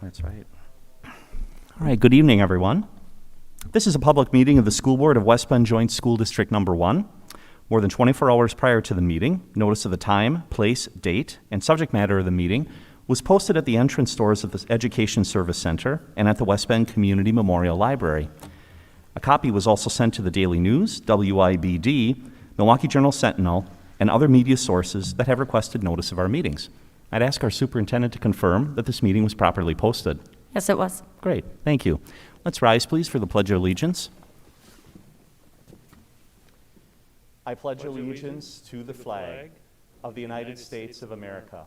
That's right. All right, good evening, everyone. This is a public meeting of the School Board of West Bend Joint School District Number 1. More than 24 hours prior to the meeting, notice of the time, place, date, and subject matter of the meeting was posted at the entrance doors of the Education Service Center and at the West Bend Community Memorial Library. A copy was also sent to the Daily News, WIBD, Milwaukee Journal Sentinel, and other media sources that have requested notice of our meetings. I'd ask our superintendent to confirm that this meeting was properly posted. Yes, it was. Great, thank you. Let's rise, please, for the Pledge of Allegiance. I pledge allegiance to the flag of the United States of America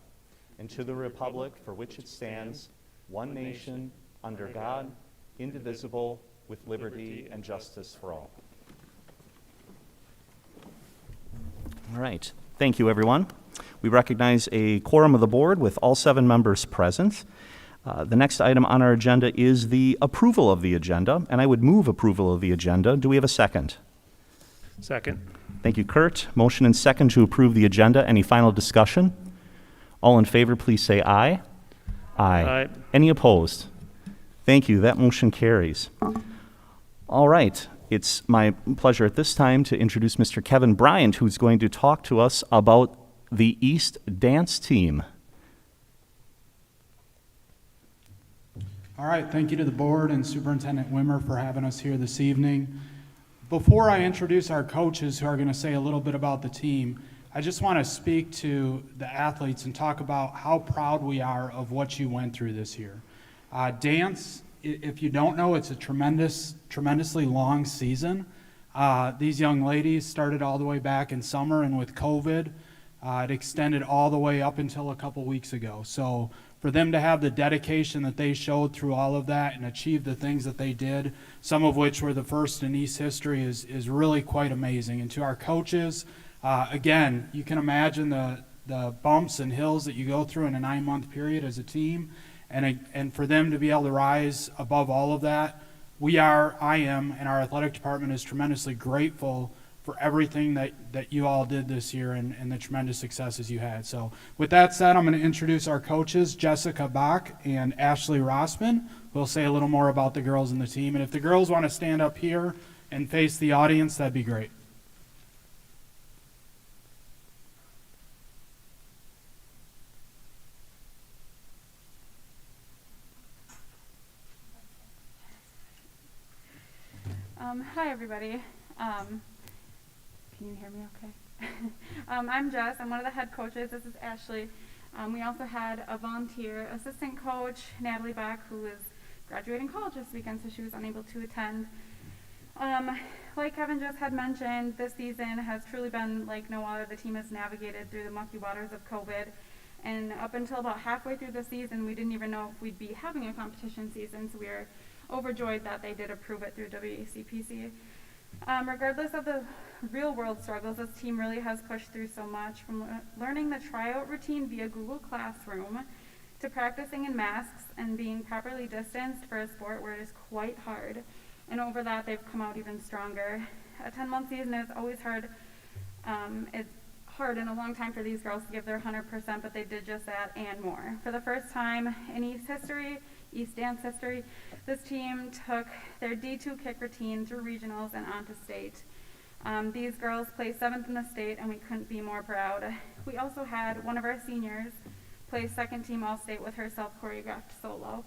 and to the republic for which it stands, one nation, under God, indivisible, with liberty and justice for all. All right. Thank you, everyone. We recognize a quorum of the board with all 7 members present. The next item on our agenda is the approval of the agenda, and I would move approval of the agenda. Do we have a second? Second. Thank you, Kurt. Motion and second to approve the agenda. Any final discussion? All in favor, please say aye. Aye. Any opposed? Thank you. That motion carries. All right. It's my pleasure at this time to introduce Mr. Kevin Bryant, who's going to talk to us about the East Dance Team. All right, thank you to the board and Superintendent Wimmer for having us here this evening. Before I introduce our coaches who are going to say a little bit about the team, I just want to speak to the athletes and talk about how proud we are of what you went through this year. Dance, if you don't know, it's a tremendously long season. These young ladies started all the way back in summer, and with COVID, it extended all the way up until a couple weeks ago. So for them to have the dedication that they showed through all of that and achieve the things that they did, some of which were the first in East history, is really quite amazing. And to our coaches, again, you can imagine the bumps and hills that you go through in a 9-month period as a team, and for them to be able to rise above all of that, I am, and our athletic department is tremendously grateful for everything that you all did this year and the tremendous successes you had. So with that said, I'm going to introduce our coaches, Jessica Bach and Ashley Rossman. We'll say a little more about the girls in the team. And if the girls want to stand up here and face the audience, that'd be great. Hi, everybody. Can you hear me okay? I'm Jess. I'm one of the head coaches. This is Ashley. We also had a volunteer assistant coach, Natalie Bach, who is graduating college this weekend, so she was unable to attend. Like Kevin just had mentioned, this season has truly been like no other. The team has navigated through the mucky waters of COVID, and up until about halfway through the season, we didn't even know if we'd be having a competition season, so we were overjoyed that they did approve it through WACPC. Regardless of the real-world struggles, this team really has pushed through so much, from learning the tryout routine via Google Classroom to practicing in masks and being properly distanced for a sport where it is quite hard. And over that, they've come out even stronger. A 10-month season is always hard. It's hard and a long time for these girls to give their 100%, but they did just that and more. For the first time in East Dance history, this team took their D2 kick routine through regionals and onto state. These girls placed 7th in the state, and we couldn't be more proud. We also had one of our seniors play second team All-State with her self-choreographed solo,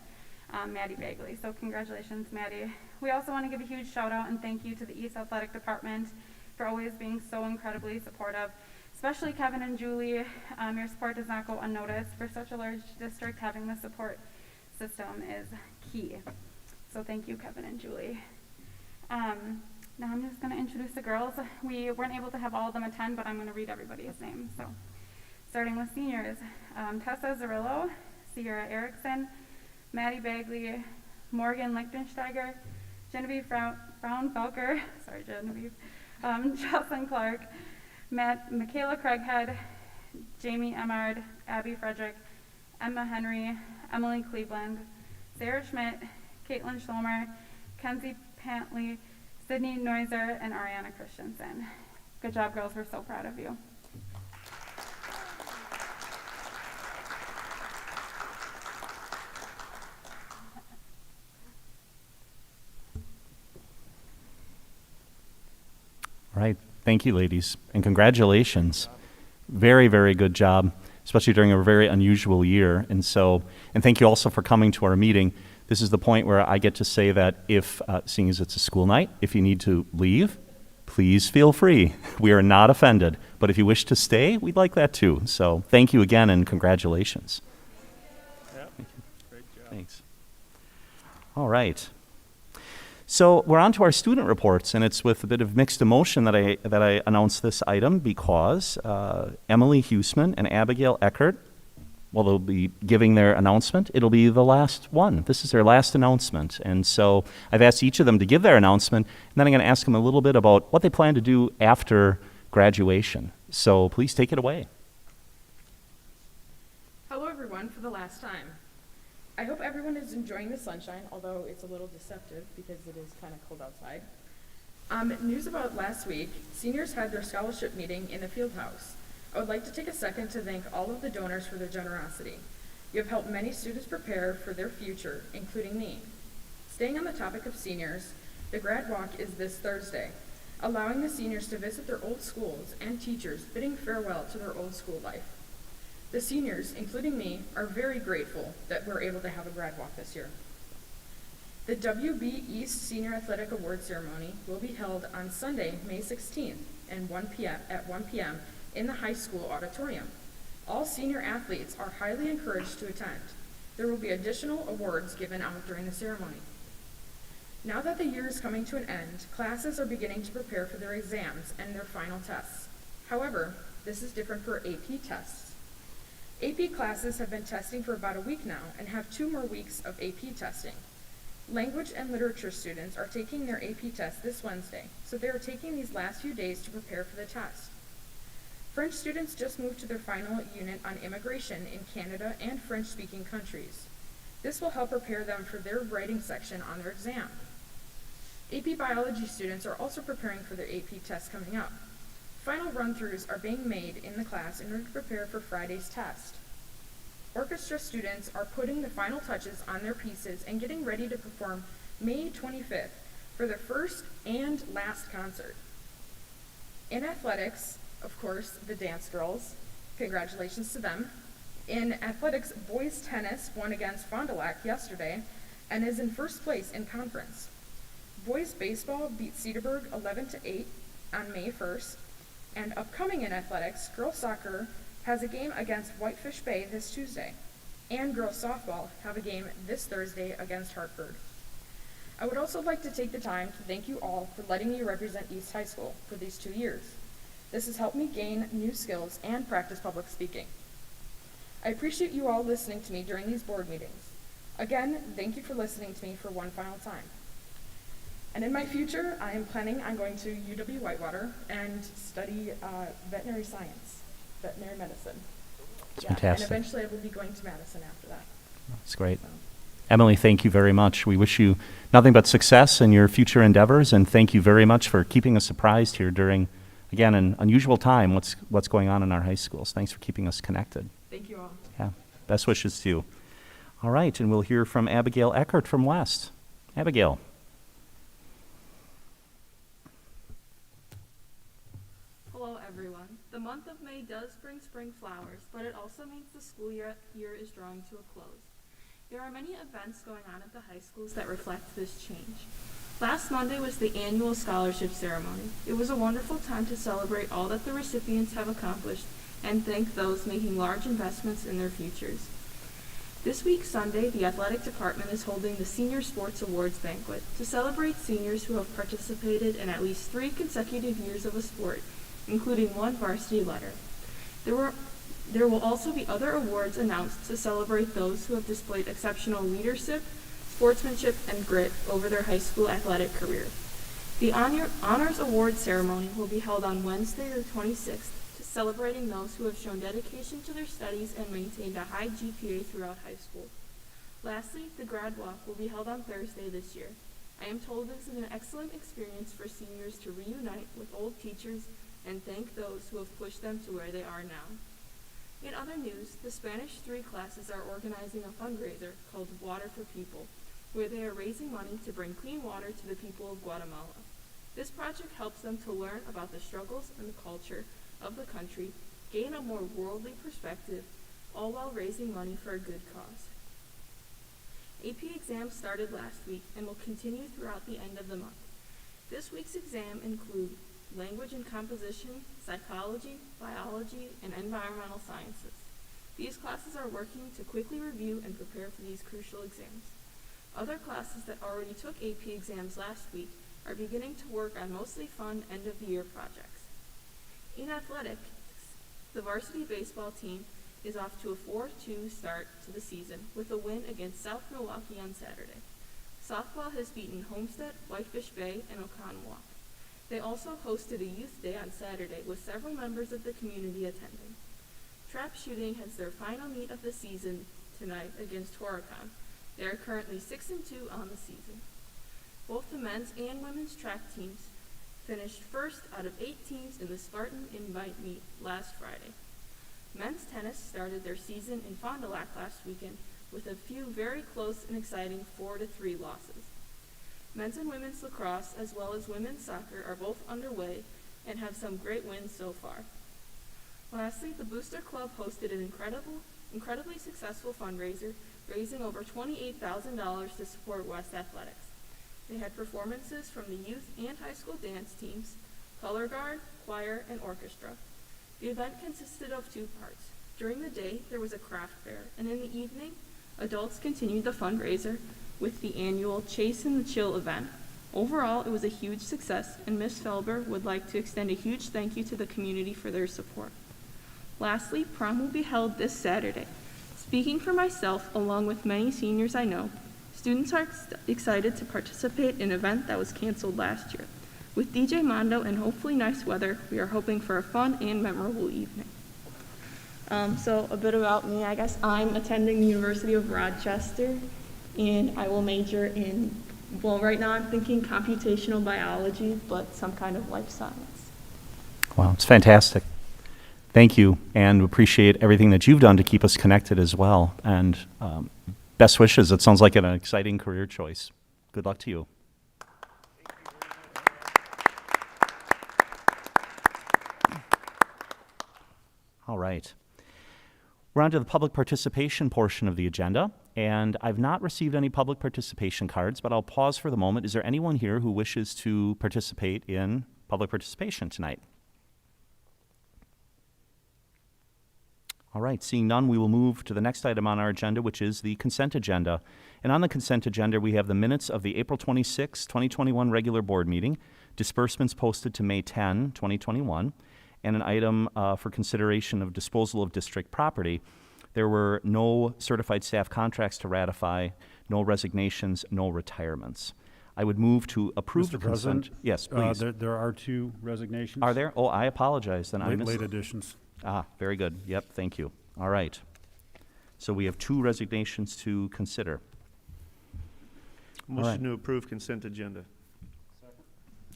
Maddie Bagley. So congratulations, Maddie. We also want to give a huge shout out and thank you to the East Athletic Department for always being so incredibly supportive, especially Kevin and Julie. Your support does not go unnoticed. For such a large district, having the support system is key. So thank you, Kevin and Julie. Now I'm just going to introduce the girls. We weren't able to have all of them attend, but I'm going to read everybody's names. So, starting with seniors, Tessa Zarillo, Sierra Erickson, Maddie Bagley, Morgan Lichtensteiger, Genevieve Brown-Felker, sorry Genevieve, Jocelyn Clark, Michaela Craighead, Jamie Emmard, Abby Frederick, Emma Henry, Emily Cleveland, Sarah Schmidt, Caitlin Schlomer, Kenzie Pantley, Sydney Noiser, and Ariana Christensen. Good job, girls. We're so proud of you. All right. Thank you, ladies, and congratulations. Very, very good job, especially during a very unusual year. And thank you also for coming to our meeting. This is the point where I get to say that if, seeing as it's a school night, if you need to leave, please feel free. We are not offended. But if you wish to stay, we'd like that too. So thank you again and congratulations. Yep. Great job. Thanks. All right. So we're on to our student reports, and it's with a bit of mixed emotion that I announce this item because Emily Justman and Abigail Eckert, well, they'll be giving their announcement. It'll be the last one. This is their last announcement. And so I've asked each of them to give their announcement, and then I'm going to ask them a little bit about what they plan to do after graduation. So please take it away. Hello everyone for the last time. I hope everyone is enjoying the sunshine, although it's a little deceptive because it is kind of cold outside. News about last week, seniors had their scholarship meeting in the field house. I would like to take a second to thank all of the donors for their generosity. You have helped many students prepare for their future, including me. Staying on the topic of seniors, the grad walk is this Thursday, allowing the seniors to visit their old schools and teachers, bidding farewell to their old school life. The seniors, including me, are very grateful that we're able to have a grad walk this year. The WB East Senior Athletic Award Ceremony will be held on Sunday, May 16th at 1 p.m. in the high school auditorium. All senior athletes are highly encouraged to attend. There will be additional awards given out during the ceremony. Now that the year is coming to an end, classes are beginning to prepare for their exams and their final tests. However, this is different for AP tests. AP classes have been testing for about a week now and have 2 more weeks of AP testing. Language and literature students are taking their AP test this Wednesday, so they are taking these last few days to prepare for the test. French students just moved to their final unit on immigration in Canada and French-speaking countries. This will help prepare them for their writing section on their exam. AP biology students are also preparing for their AP test coming up. Final run-throughs are being made in the class in order to prepare for Friday's test. Orchestra students are putting the final touches on their pieces and getting ready to perform May 25th for their first and last concert. In athletics, of course, the dance girls, congratulations to them. In athletics, boys tennis won against Fond du Lac yesterday and is in first place in conference. Boys baseball beat Cedarburg 11-8 on May 1st. And upcoming in athletics, girls soccer has a game against Whitefish Bay this Tuesday, and girls softball have a game this Thursday against Hartford. I would also like to take the time to thank you all for letting me represent East High School for these 2 years. This has helped me gain new skills and practice public speaking. I appreciate you all listening to me during these board meetings. Again, thank you for listening to me for one final time. And in my future, I am planning on going to UW-Whitewater and study veterinary science, veterinary medicine. That's fantastic. And eventually I will be going to Madison after that. That's great. So. Emily, thank you very much. We wish you nothing but success in your future endeavors, and thank you very much for keeping us surprised here during, again, an unusual time, what's going on in our high schools. Thanks for keeping us connected. Thank you all. Yeah, best wishes to you. All right, and we'll hear from Abigail Eckert from West. Abigail. Hello everyone. The month of May does bring spring flowers, but it also means the school year is drawing to a close. There are many events going on at the high schools that reflect this change. Last Monday was the annual scholarship ceremony. It was a wonderful time to celebrate all that the recipients have accomplished and thank those making large investments in their futures. This week, Sunday, the athletic department is holding the Senior Sports Awards Banquet to celebrate seniors who have participated in at least 3 consecutive years of a sport, including 1 varsity letter. There will also be other awards announced to celebrate those who have displayed exceptional leadership, sportsmanship, and grit over their high school athletic career. The Honors Award ceremony will be held on Wednesday the 26th, celebrating those who have shown dedication to their studies and maintained a high GPA throughout high school. Lastly, the grad walk will be held on Thursday this year. I am told this is an excellent experience for seniors to reunite with old teachers and thank those who have pushed them to where they are now. In other news, the Spanish 3 classes are organizing a fundraiser called Water for People, where they are raising money to bring clean water to the people of Guatemala. This project helps them to learn about the struggles and the culture of the country, gain a more worldly perspective, all while raising money for a good cause. AP exams started last week and will continue throughout the end of the month. This week's exam include language and composition, psychology, biology, and environmental sciences. These classes are working to quickly review and prepare for these crucial exams. Other classes that already took AP exams last week are beginning to work on mostly fun end-of-the-year projects. In athletics, the varsity baseball team is off to a 4-2 start to the season with a win against South Milwaukee on Saturday. Softball has beaten Homestead, Whitefish Bay, and Oconomowoc. They also hosted a youth day on Saturday with several members of the community attending. Trap shooting has their final meet of the season tonight against Horicon. They are currently 6-2 on the season. Both the men's and women's track teams finished first out of 8 teams in the Spartan Invite Meet last Friday. Men's tennis started their season in Fond du Lac last weekend with a few very close and exciting 4-3 losses. Men's and women's lacrosse, as well as women's soccer, are both underway and have some great wins so far. Lastly, the Booster Club hosted an incredibly successful fundraiser, raising over $28,000 to support West Athletics. They had performances from the youth and high school dance teams, color guard, choir, and orchestra. The event consisted of 2 parts. During the day, there was a craft fair, and in the evening, adults continued the fundraiser with the annual Chase and the Chill event. Overall, it was a huge success, and Ms. Felber would like to extend a huge thank you to the community for their support. Lastly, prom will be held this Saturday. Speaking for myself, along with many seniors I know, students are excited to participate in an event that was canceled last year. With DJ Mondo and hopefully nice weather, we are hoping for a fun and memorable evening. So a bit about me, I guess. I'm attending the University of Rochester, and I will major in, well, right now I'm thinking computational biology, but some kind of life science. Wow, it's fantastic. Thank you, and appreciate everything that you've done to keep us connected as well. And best wishes. It sounds like an exciting career choice. Good luck to you. All right. We're on to the public participation portion of the agenda, and I've not received any public participation cards, but I'll pause for the moment. Is there anyone here who wishes to participate in public participation tonight? All right, seeing none, we will move to the next item on our agenda, which is the consent agenda. And on the consent agenda, we have the minutes of the April 26, 2021 regular board meeting, disbursements posted to May 10, 2021, and an item for consideration of disposal of district property. There were no certified staff contracts to ratify, no resignations, no retirements. I would move to approve the Mr. consent. President, Yes, please. there are 2 resignations. Are there? Oh, I apologize. Then I missed. Late additions. Ah, very good. Yep, thank you. All right. So we have 2 resignations to consider. Motion to approve consent agenda.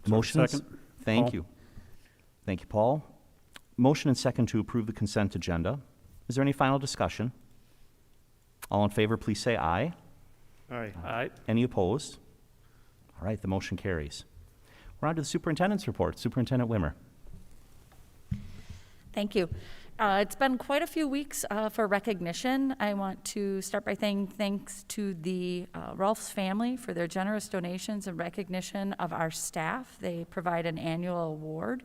Motions? Second. Thank Paul. you. Thank you, Paul. Motion and second to approve the consent agenda. Is there any final discussion? All in favor, please say aye. Aye. Aye. Any opposed? All right, the motion carries. We're on to the superintendent's report. Superintendent Wimmer. Thank you. It's been quite a few weeks for recognition. I want to start by saying thanks to the Rolfs family for their generous donations and recognition of our staff. They provide an annual award.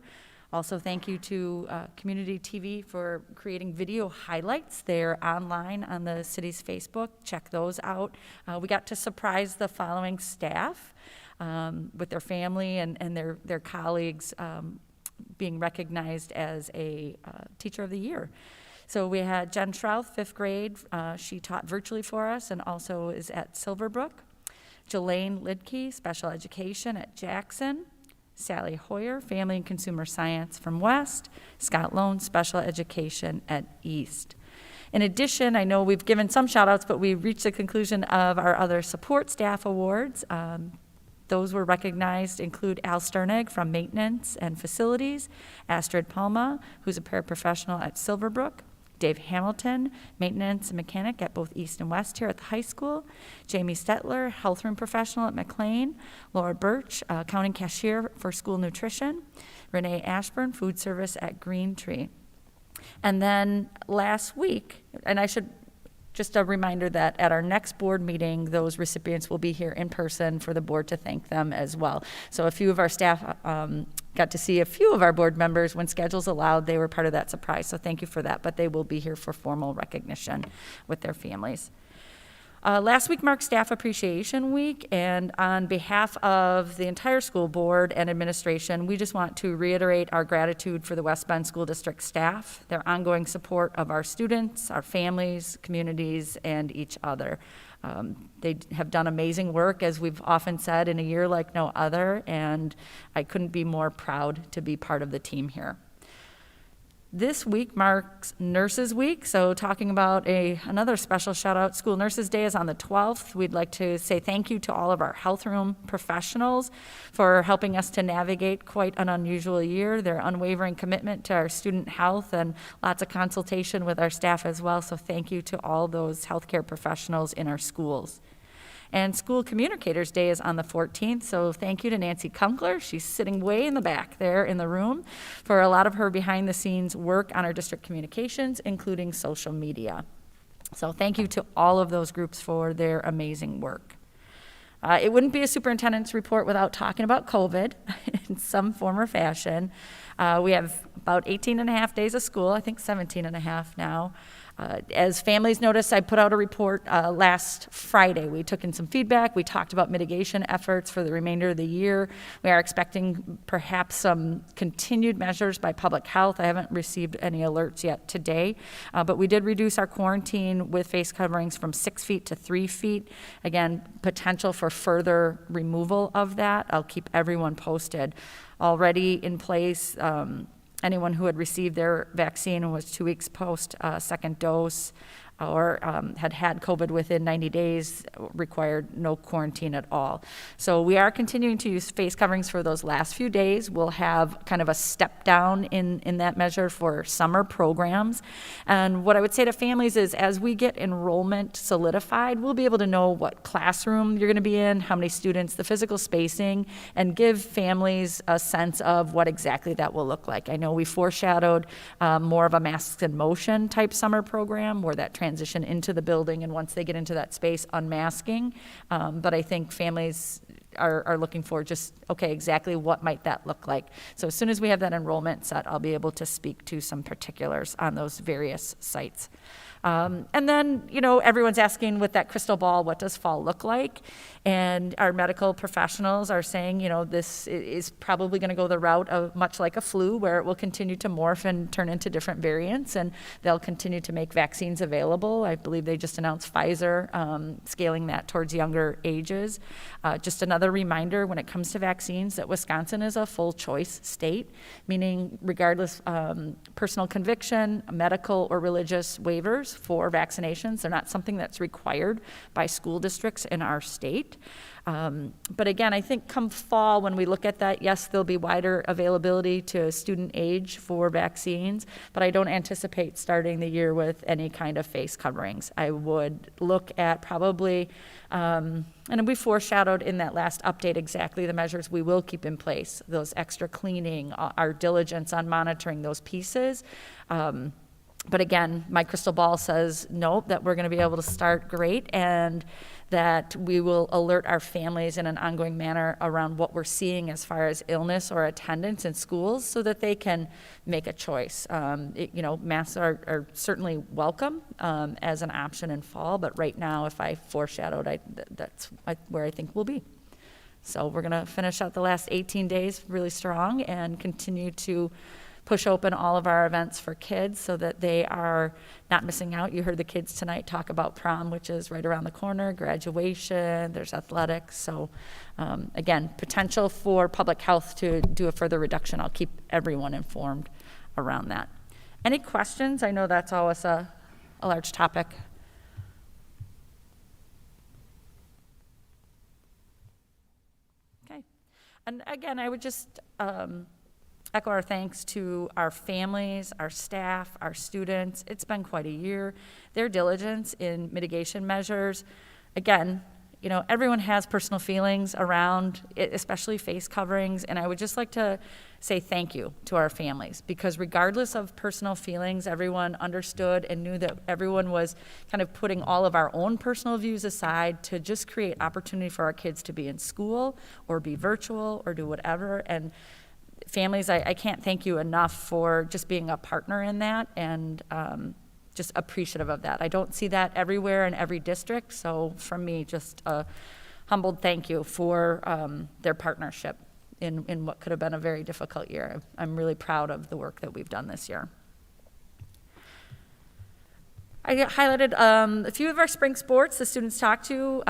Also, thank you to Community TV for creating video highlights. They're online on the city's Facebook. Check those out. We got to surprise the following staff with their family and their colleagues being recognized as a Teacher of the Year. So we had Jen Schrouth, 5th grade. She taught virtually for us and also is at Silverbrook. Jelaine Lidke, special education at Jackson. Sally Hoyer, family and consumer science from West. Scott Lone, special education at East. In addition, I know we've given some shout outs, but we've reached the conclusion of our other support staff awards. Those were recognized include Al Sternig from Maintenance and Facilities, Astrid Palma, who's a paraprofessional at Silverbrook, Dave Hamilton, maintenance and mechanic at both East and West here at the high school. Jamie Stetler, health room professional at McLean. Laura Birch, accounting cashier for school nutrition. Renee Ashburn, food service at Green Tree. And then last week, and I should, just a reminder that at our next board meeting, those recipients will be here in person for the board to thank them as well. So a few of our staff got to see a few of our board members when schedules allowed. They were part of that surprise, so thank you for that. But they will be here for formal recognition with their families. Last week marked Staff Appreciation Week, and on behalf of the entire school board and administration, we just want to reiterate our gratitude for the West Bend School District staff, their ongoing support of our students, our families, communities, and each other. They have done amazing work, as we've often said, in a year like no other, and I couldn't be more proud to be part of the team here. This week marks Nurses Week, so talking about another special shout out, School Nurses Day is on the 12th. We'd like to say thank you to all of our health room professionals for helping us to navigate quite an unusual year, their unwavering commitment to our student health and lots of consultation with our staff as well, so thank you to all those healthcare professionals in our schools. And School Communicators Day is on the 14th, so thank you to Nancy Kunkler. She's sitting way in the back there in the room for a lot of her behind-the-scenes work on our district communications, including social media. So thank you to all of those groups for their amazing work. It wouldn't be a superintendent's report without talking about COVID in some form or fashion. We have about 18 and a half days of school, I think 17 and a half now. As families noticed, I put out a report last Friday. We took in some feedback. We talked about mitigation efforts for the remainder of the year. We are expecting perhaps some continued measures by public health. I haven't received any alerts yet today, but we did reduce our quarantine with face coverings from 6 feet to 3 feet. Again, potential for further removal of that. I'll keep everyone posted. Already in place, anyone who had received their vaccine and was 2 weeks post second dose or had COVID within 90 days required no quarantine at all. So we are continuing to use face coverings for those last few days. We'll have kind of a step down in that measure for summer programs. And what I would say to families is as we get enrollment solidified, we'll be able to know what classroom you're going to be in, how many students, the physical spacing, and give families a sense of what exactly that will look like. I know we foreshadowed more of a masks in motion type summer program where that transition into the building, and once they get into that space, unmasking. But I think families are looking for just, okay, exactly what might that look like. So as soon as we have that enrollment set, I'll be able to speak to some particulars on those various sites. And then, everyone's asking with that crystal ball, what does fall look like? And our medical professionals are saying, this is probably going to go the route of much like a flu, where it will continue to morph and turn into different variants, and they'll continue to make vaccines available. I believe they just announced Pfizer scaling that towards younger ages. Just another reminder when it comes to vaccines that Wisconsin is a full choice state, meaning regardless personal conviction, medical or religious waivers for vaccinations. They're not something that's required by school districts in our state. But again, I think come fall, when we look at that, yes, there'll be wider availability to student age for vaccines, but I don't anticipate starting the year with any kind of face coverings. I would look at probably, and we foreshadowed in that last update exactly the measures we will keep in place, those extra cleaning, our diligence on monitoring those pieces. But again, my crystal ball says, nope, that we're going to be able to start great and that we will alert our families in an ongoing manner around what we're seeing as far as illness or attendance in schools so that they can make a choice. Masks are certainly welcome as an option in fall, but right now, if I foreshadowed, that's where I think we'll be. So we're going to finish out the last 18 days really strong and continue to push open all of our events for kids so that they are not missing out. You heard the kids tonight talk about prom, which is right around the corner, graduation, there's athletics. So again, potential for public health to do a further reduction. I'll keep everyone informed around that. Any questions? I know that's always a large topic. Okay. And again, I would just echo our thanks to our families, our staff, our students. It's been quite a year. Their diligence in mitigation measures, again, you know, everyone has personal feelings around it, especially face coverings, and I would just like to say thank you to our families, because regardless of personal feelings, everyone understood and knew that everyone was kind of putting all of our own personal views aside to just create opportunity for our kids to be in school or be virtual or do whatever. And families, I can't thank you enough for just being a partner in that, and just appreciative of that. I don't see that everywhere in every district, so from me, just a humbled thank you for their partnership in what could have been a very difficult year. I'm really proud of the work that we've done this year. I highlighted a few of our spring sports the students talked to.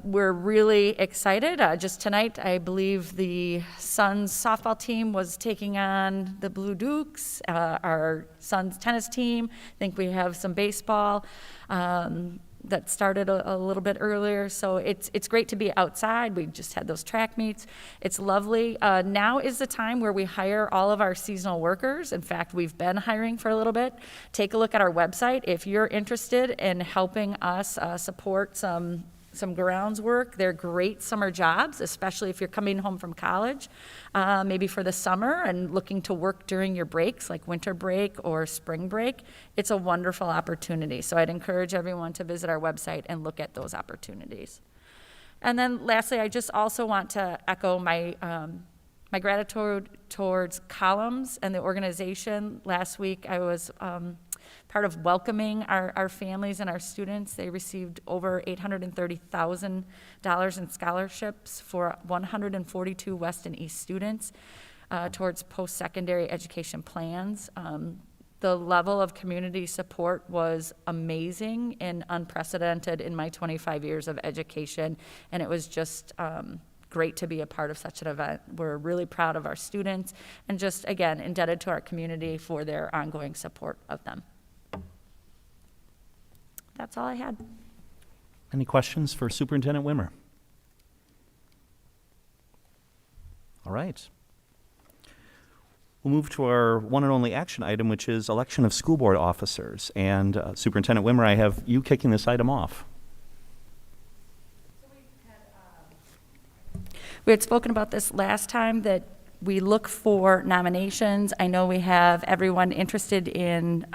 We're really excited. Just tonight, I believe the Suns softball team was taking on the Blue Dukes. Our Suns tennis team, I think we have some baseball that started a little bit earlier. So it's great to be outside. We just had those track meets. It's lovely. Now is the time where we hire all of our seasonal workers. In fact, we've been hiring for a little bit. Take a look at our website. If you're interested in helping us support some grounds work, they're great summer jobs, especially if you're coming home from college, maybe for the summer and looking to work during your breaks, like winter break or spring break. It's a wonderful opportunity. So I'd encourage everyone to visit our website and look at those opportunities. And then lastly, I just also want to echo my my gratitude towards Columns and the organization. Last week, I was part of welcoming our families and our students. They received over $830,000 in scholarships for 142 West and East students towards post-secondary education plans. The level of community support was amazing and unprecedented in my 25 years of education, and it was just great to be a part of such an event. We're really proud of our students and just, again, indebted to our community for their ongoing support of them. That's all I had. Any questions for Superintendent Wimmer? All right. We'll move to our one and only action item, which is election of school board officers. And Superintendent Wimmer, I have you kicking this item off. We had spoken about this last time, that we look for nominations. I know we have everyone interested in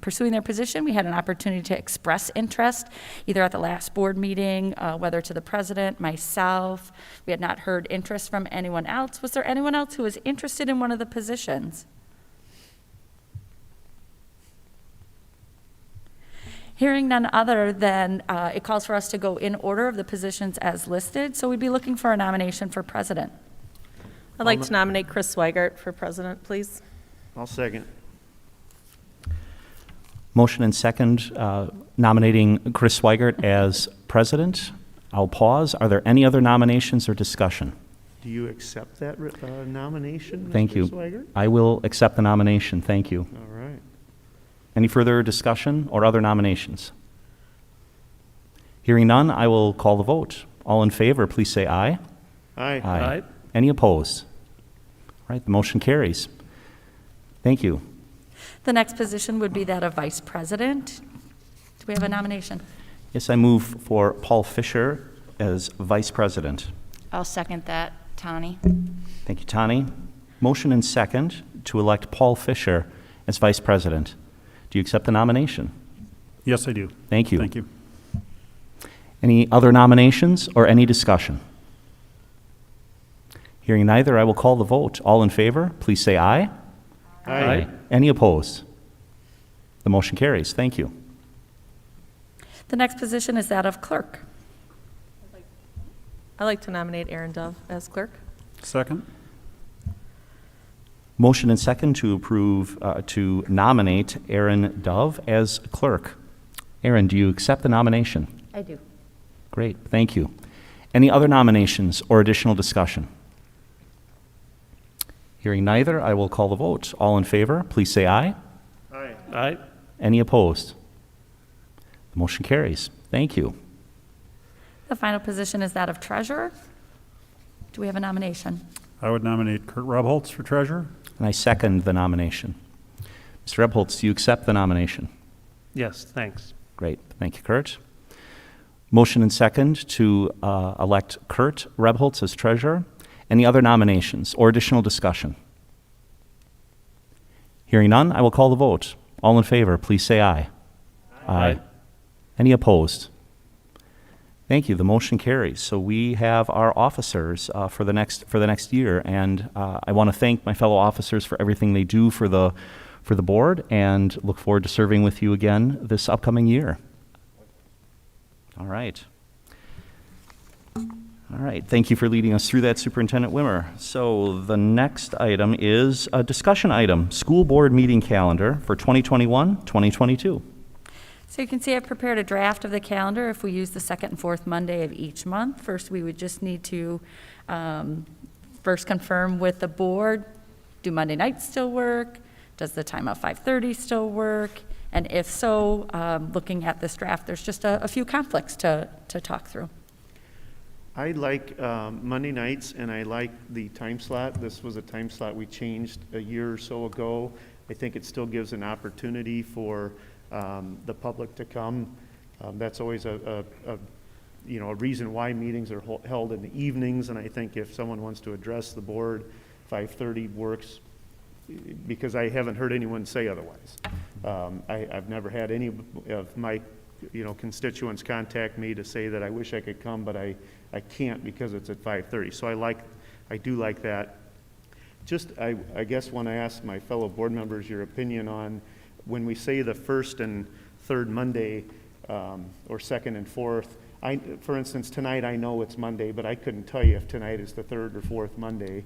pursuing their position. We had an opportunity to express interest, either at the last board meeting, whether to the president, myself. We had not heard interest from anyone else. Was there anyone else who was interested in one of the positions? Hearing none other than it calls for us to go in order of the positions as listed. So we'd be looking for a nomination for president. I'd like to nominate Chris Zwygart for president, please. I'll second. Motion and second nominating Chris Zwygart as president. I'll pause. Are there any other nominations or discussion? Do you accept that nomination, Thank Mr. you. Zwygart? I will accept the nomination. Thank you. All right. Any further discussion or other nominations? Hearing none, I will call the vote. All in favor, please say aye. Aye. Any opposed? All right, the motion carries. Thank you. The next position would be that of vice president. Do we have a nomination? Yes, I move for Paul Fischer as vice president. I'll second that, Tonnie. Thank you, Tonnie. Motion and second to elect Paul Fischer as vice president. Do you accept the nomination? Yes, I do. Thank you. Thank you. Any other nominations or any discussion? Hearing neither, I will call the vote. All in favor, please say aye. Aye. Any opposed? The motion carries. Thank you. The next position is that of clerk. I'd like to nominate Erin Dove as clerk. Second? Motion and second to approve, to nominate Erin Dove as clerk. Erin, do you accept the nomination? I do. Great, thank you. Any other nominations or additional discussion? Hearing neither, I will call the vote. All in favor, please say aye. Aye. Aye. Any opposed? The motion carries. Thank you. The final position is that of treasurer. Do we have a nomination? I would nominate Kurt Robholz for treasurer. And I second the nomination. Mr. Rebholz, do you accept the nomination? Yes, thanks. Great. Thank you, Kurt. Motion and second to elect Kurt Rebholz as treasurer. Any other nominations or additional discussion? Hearing none, I will call the vote. All in favor, please say aye. Aye. Any opposed? Thank you. The motion carries. So we have our officers for the next year, and I want to thank my fellow officers for everything they do for the board, and look forward to serving with you again this upcoming year. All right. All right. Thank you for leading us through that, Superintendent Wimmer. So the next item is a discussion item: school board meeting calendar for 2021-2022. So you can see I've prepared a draft of the calendar if we use the second and fourth Monday of each month. First, we would just need to first confirm with the board, do Monday nights still work? Does the time of 5:30 still work? And if so, looking at this draft, there's just a few conflicts to talk through. I like Monday nights, and I like the time slot. This was a time slot we changed a year or so ago. I think it still gives an opportunity for the public to come. That's always a reason why meetings are held in the evenings, and I think if someone wants to address the board, 5:30 works, because I haven't heard anyone say otherwise. I've never had any of my constituents contact me to say that I wish I could come, but I can't because it's at 5:30. So I do like that. Just, I guess, want to ask my fellow board members your opinion on when we say the first and third Monday, or second and fourth. For instance, tonight I know it's Monday, but I couldn't tell you if tonight is the third or fourth Monday.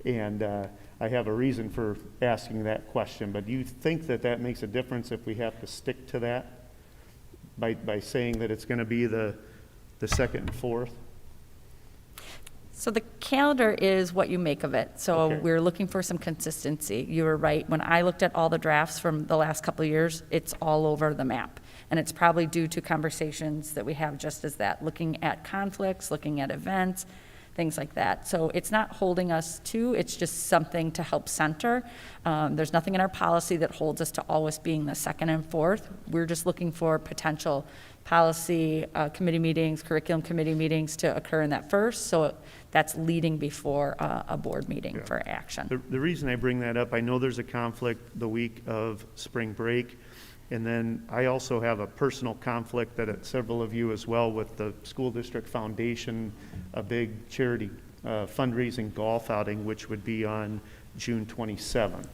And I have a reason for asking that question. But do you think that makes a difference if we have to stick to that by saying that it's going to be the second and fourth? So the calendar is what you make of it. So Okay. we're looking for some consistency. You were right. When I looked at all the drafts from the last couple of years, it's all over the map. And it's probably due to conversations that we have just as that, looking at conflicts, looking at events, things like that. So it's not holding us to, it's just something to help center. There's nothing in our policy that holds us to always being the second and fourth. We're just looking for potential policy committee meetings, curriculum committee meetings to occur in that first. So that's leading before a board meeting for action. The reason I bring that up, I know there's a conflict the week of spring break, and then I also have a personal conflict that several of you as well with the School District Foundation, a big charity fundraising golf outing, which would be on June 27th.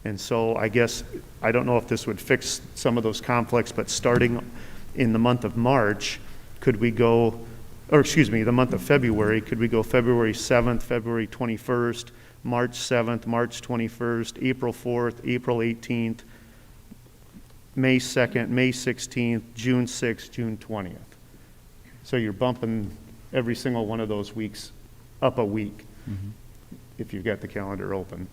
And so I guess, I don't know if this would fix some of those conflicts, but starting in the month of March, could we go, or excuse me, the month of February, could we go February 7th, February 21st, March 7th, March 21st, April 4th, April 18th, May 2nd, May 16th, June 6th, June 20th. So you're bumping every single one of those weeks up a week, if you've got the calendar open.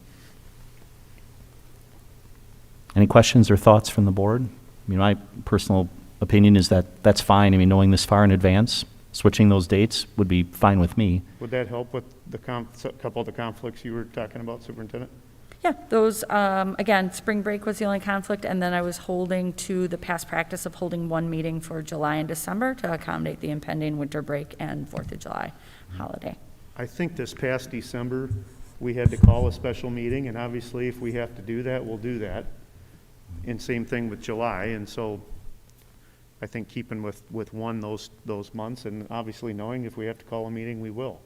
Any questions or thoughts from the board? I mean, my personal opinion is that that's fine. I mean, knowing this far in advance, switching those dates would be fine with me. Would that help with the couple of the conflicts you were talking about, Superintendent? Yeah, those, again, spring break was the only conflict, and then I was holding to the past practice of holding one meeting for July and December to accommodate the impending winter break and 4th of July holiday. I think this past December, we had to call a special meeting, and obviously if we have to do that, we'll do that. And same thing with July, and so I think keeping with one those months, and obviously knowing if we have to call a meeting, we will.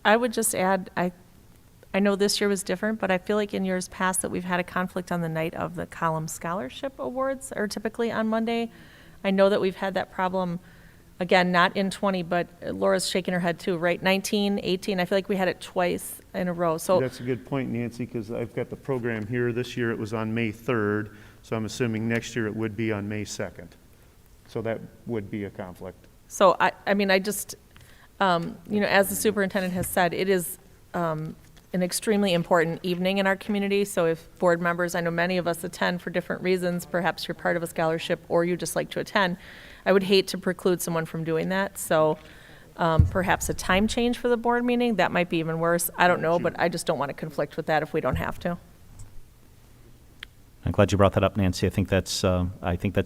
I would just add, I know this year was different, but I feel like in years past that we've had a conflict on the night of the Column Scholarship Awards, are typically on Monday. I know that we've had that problem, again, not in 20, but Laura's shaking her head too, right? 19, 18, I feel like we had it twice in a row. So That's a good point, Nancy, because I've got the program here. This year it was on May 3rd, so I'm assuming next year it would be on May 2nd. So that would be a conflict. So I mean, I just, as the superintendent has said, it is an extremely important evening in our community. So if board members, I know many of us attend for different reasons, perhaps you're part of a scholarship or you just like to attend, I would hate to preclude someone from doing that. So perhaps a time change for the board meeting. That might be even worse. I don't know, but I just don't want to conflict with that if we don't have to. I'm glad you brought that up, Nancy. I think that's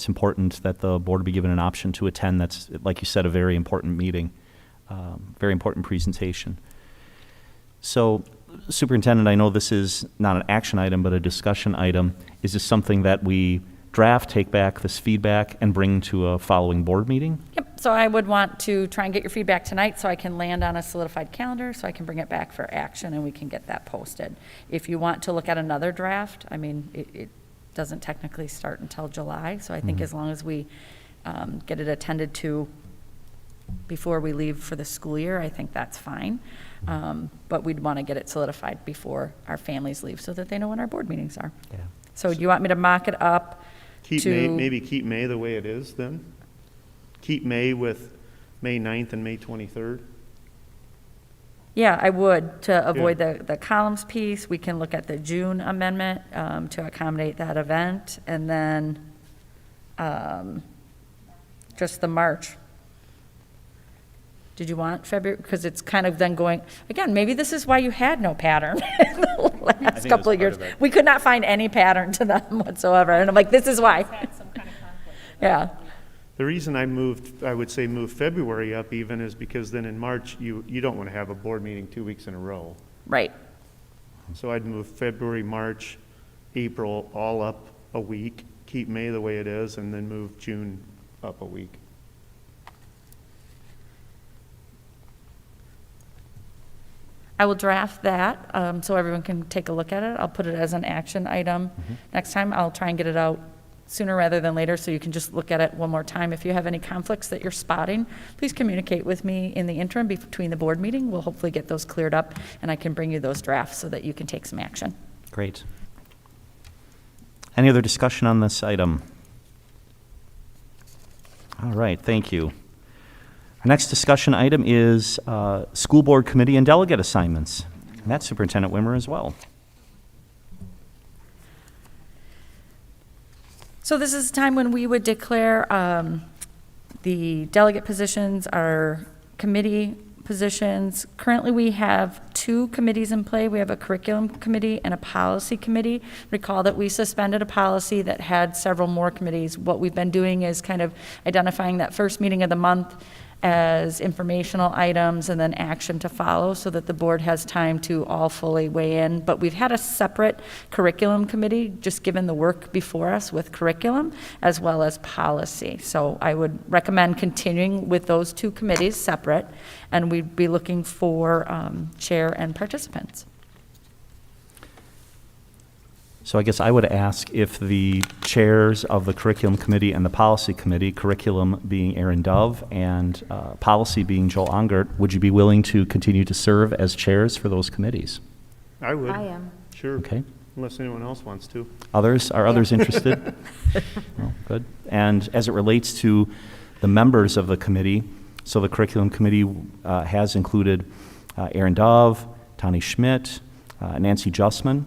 important that the board be given an option to attend. That's, like you said, a very important meeting, very important presentation. So, Superintendent, I know this is not an action item, but a discussion item. Is this something that we draft, take back this feedback, and bring to a following board meeting? Yep, so I would want to try and get your feedback tonight so I can land on a solidified calendar, so I can bring it back for action and we can get that posted. If you want to look at another draft, I mean, it doesn't technically start until July, so I think as long as we get it attended to before we leave for the school year, I think that's fine. But we'd want to get it solidified before our families leave so that they know when our board meetings are. Yeah. So do you want me to mock it up? Maybe keep May the way it is then? Keep May with May 9th and May 23rd? Yeah, I would, to avoid the columns piece. We can look at the June amendment to accommodate that event, and then just the March. Did you want February? Because it's kind of then going, again, maybe this is why you had no pattern in the last couple of years. We could not find any pattern to them whatsoever, and I'm like, this is why. Yeah. The reason I would say move February up even is because then in March, you don't want to have a board meeting 2 weeks in a row. Right. So I'd move February, March, April all up a week, keep May the way it is, and then move June up a week. I will draft that so everyone can take a look at it. I'll put it as an action item. Next time, I'll try and get it out sooner rather than later so you can just look at it one more time. If you have any conflicts that you're spotting, please communicate with me in the interim between the board meeting. We'll hopefully get those cleared up, and I can bring you those drafts so that you can take some action. Great. Any other discussion on this item? All right, thank you. Our next discussion item is school board committee and delegate assignments. And that's Superintendent Wimmer as well. So this is a time when we would declare the delegate positions, our committee positions. Currently, we have 2 committees in play. We have a curriculum committee and a policy committee. Recall that we suspended a policy that had several more committees. What we've been doing is kind of identifying that first meeting of the month as informational items and then action to follow so that the board has time to all fully weigh in. But we've had a separate curriculum committee, just given the work before us with curriculum as well as policy. So I would recommend continuing with those 2 committees separate, and we'd be looking for chair and participants. So I guess I would ask if the chairs of the curriculum committee and the policy committee, curriculum being Erin Dove and policy being Joel Ongert, would you be willing to continue to serve as chairs for those committees? I would. I am. Sure. Okay. Unless anyone else wants to. Are others interested? Well, good. And as it relates to the members of the committee, so the curriculum committee has included Erin Dove, Tonnie Schmidt, Nancy Justman.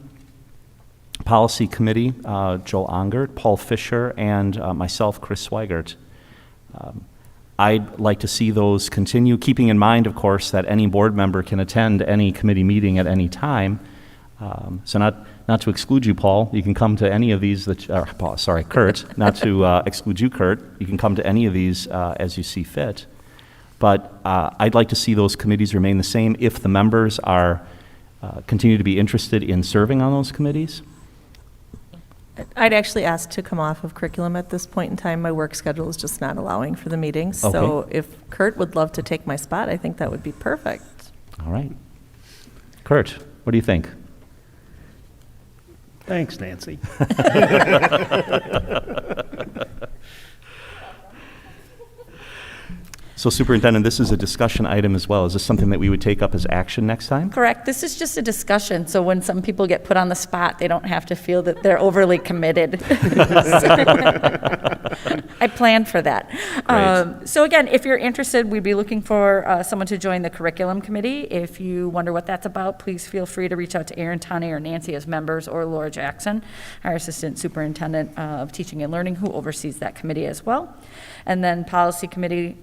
Policy Committee, Joel Ongert, Paul Fischer, and myself, Chris Zwygart. I'd like to see those continue, keeping in mind, of course, that any board member can attend any committee meeting at any time. So not to exclude you, Paul, you can come to any of these, Kurt, not to exclude you, Kurt. You can come to any of these as you see fit. But I'd like to see those committees remain the same if the members are continue to be interested in serving on those committees. I'd actually ask to come off of curriculum at this point in time. My work schedule is just not allowing for the meetings. Okay. So if Kurt would love to take my spot, I think that would be perfect. All right. Kurt, what do you think? Thanks, Nancy. So Superintendent, this is a discussion item as well. Is this something that we would take up as action next time? Correct. This is just a discussion, so when some people get put on the spot, they don't have to feel that they're overly committed. I planned for that. So again, if you're interested, we'd be looking for someone to join the curriculum committee. If you wonder what that's about, please feel free to reach out to Erin, Tonnie, or Nancy as members, or Laura Jackson, our Assistant Superintendent of Teaching and Learning, who oversees that committee as well. And then Policy Committee,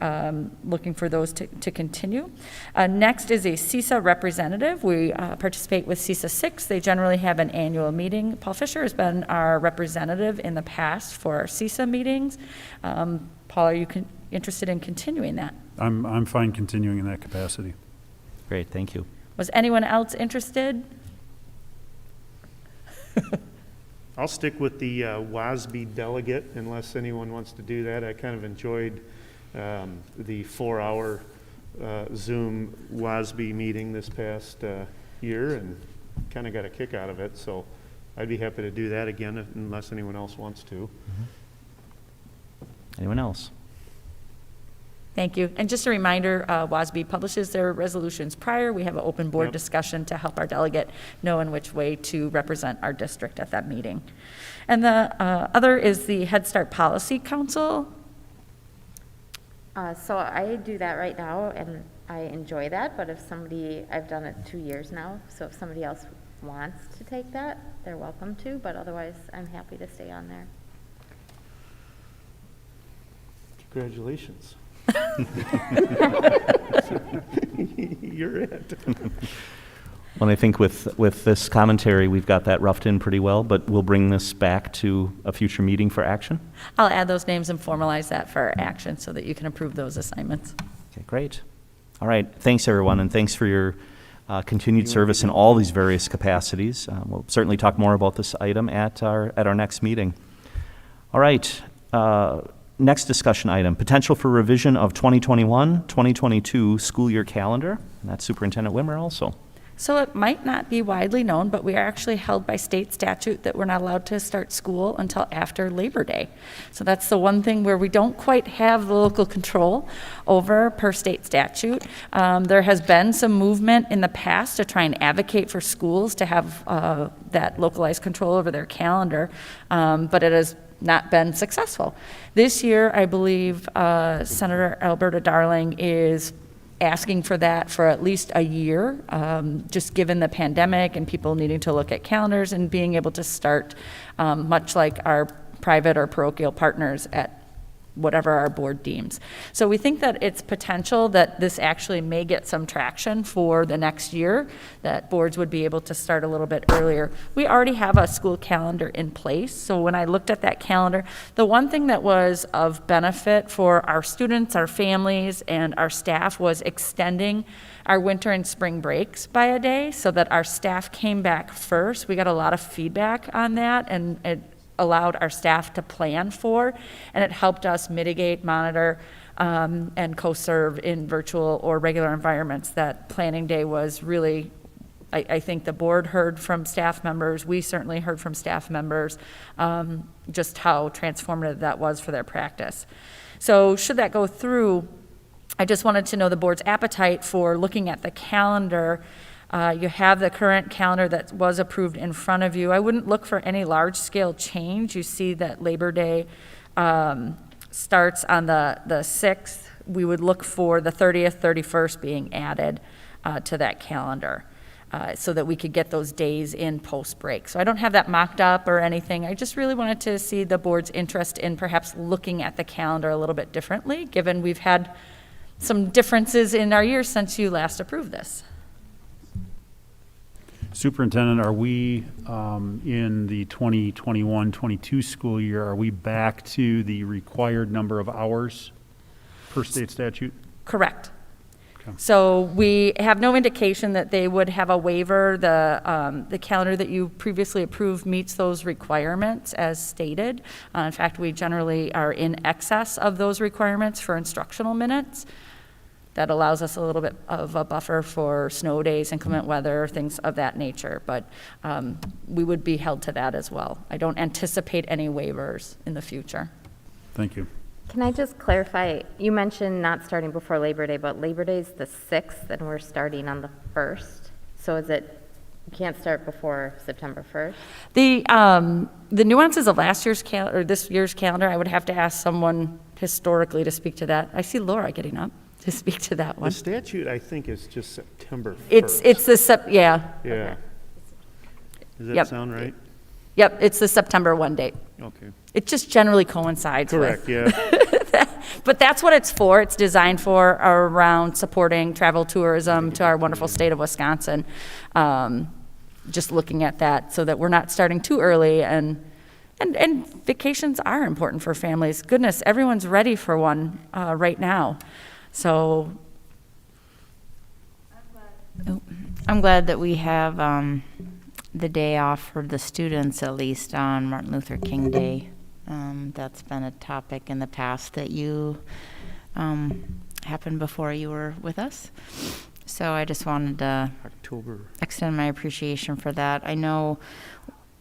looking for those to continue. Next is a CISA representative. We participate with CISA 6. They generally have an annual meeting. Paul Fischer has been our representative in the past for our CISA meetings. Paul, are you interested in continuing that? I'm fine continuing in that capacity. Great, thank you. Was anyone else interested? I'll stick with the WASB delegate unless anyone wants to do that. I kind of enjoyed the 4-hour Zoom WASB meeting this past year and kind of got a kick out of it. So I'd be happy to do that again unless anyone else wants to. Anyone else? Thank you. And just a reminder, WASB publishes their resolutions prior. We have an open board discussion to help our delegate know in which way to represent our district at that meeting. And the other is the Head Start Policy Council. So I do that right now, and I enjoy that, but if somebody, I've done it 2 years now, so if somebody else wants to take that, they're welcome to, but otherwise, I'm happy to stay on there. Congratulations. You're it. Well, I think with this commentary, we've got that roughed in pretty well, but we'll bring this back to a future meeting for action. I'll add those names and formalize that for action so that you can approve those assignments. Okay, great. All right, thanks everyone, and thanks for your continued service in all these various capacities. We'll certainly talk more about this item at our next meeting. All right, next discussion item, potential for revision of 2021-2022 school year calendar. And that's Superintendent Wimmer also. So it might not be widely known, but we are actually held by state statute that we're not allowed to start school until after Labor Day. So that's the one thing where we don't quite have the local control over per state statute. There has been some movement in the past to try and advocate for schools to have that localized control over their calendar, but it has not been successful. This year, I believe Senator Alberta Darling is asking for that for at least a year, just given the pandemic and people needing to look at calendars and being able to start, much like our private or parochial partners, at whatever our board deems. So we think that it's potential that this actually may get some traction for the next year, that boards would be able to start a little bit earlier. We already have a school calendar in place, so when I looked at that calendar, the one thing that was of benefit for our students, our families, and our staff was extending our winter and spring breaks by a day so that our staff came back first. We got a lot of feedback on that, and it allowed our staff to plan for, and it helped us mitigate, monitor, and co-serve in virtual or regular environments. That planning day was really, I think the board heard from staff members, we certainly heard from staff members, just how transformative that was for their practice. So should that go through, I just wanted to know the board's appetite for looking at the calendar. You have the current calendar that was approved in front of you. I wouldn't look for any large-scale change. You see that Labor Day starts on the 6th. We would look for the 30th, 31st being added to that calendar so that we could get those days in post-break. So I don't have that mocked up or anything. I just really wanted to see the board's interest in perhaps looking at the calendar a little bit differently, given we've had some differences in our years since you last approved this. Superintendent, are we in the 2021-22 school year, are we back to the required number of hours per state statute? Correct. Okay. So we have no indication that they would have a waiver. The calendar that you previously approved meets those requirements as stated. In fact, we generally are in excess of those requirements for instructional minutes. That allows us a little bit of a buffer for snow days, inclement weather, things of that nature. But we would be held to that as well. I don't anticipate any waivers in the future. Thank you. Can I just clarify, you mentioned not starting before Labor Day, but Labor Day is the 6th and we're starting on the 1st. So is it, you can't start before September 1st? The nuances of last year's calendar, or this year's calendar, I would have to ask someone historically to speak to that. I see Laura getting up to speak to that one. The statute, I think, is just September 1st. It's the, yeah. Yeah. Does that Yep. sound right? Yep, it's the September 1 date. Okay. It just generally coincides Correct, with. yeah. But that's what it's for. It's designed for around supporting travel tourism to our wonderful state of Wisconsin. Just looking at that so that we're not starting too early, and vacations are important for families. Goodness, everyone's ready for one right now. So I'm glad that we have the day off for the students, at least on Martin Luther King Day. That's been a topic in the past that you happened before you were with us. So I just wanted to extend my appreciation for that. I know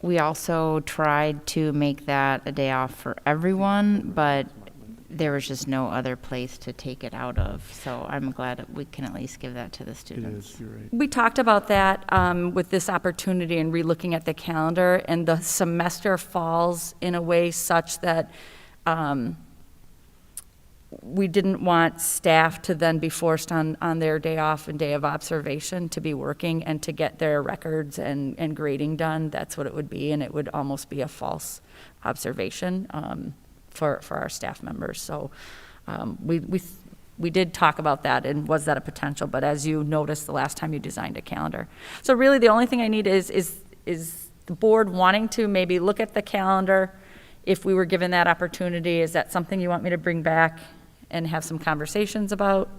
we also tried to make that a day off for everyone, but there was just no other place to take it out of. So I'm glad that we can at least give that to the students. It is, you're right. we talked about that with this opportunity and relooking at the calendar, and the semester falls in a way such that we didn't want staff to then be forced on their day off and day of observation to be working and to get their records and grading done. That's what it would be, and it would almost be a false observation for our staff members. So we did talk about that, and was that a potential? But as you noticed the last time you designed a calendar. So really the only thing I need is the board wanting to maybe look at the calendar. If we were given that opportunity, is that something you want me to bring back and have some conversations about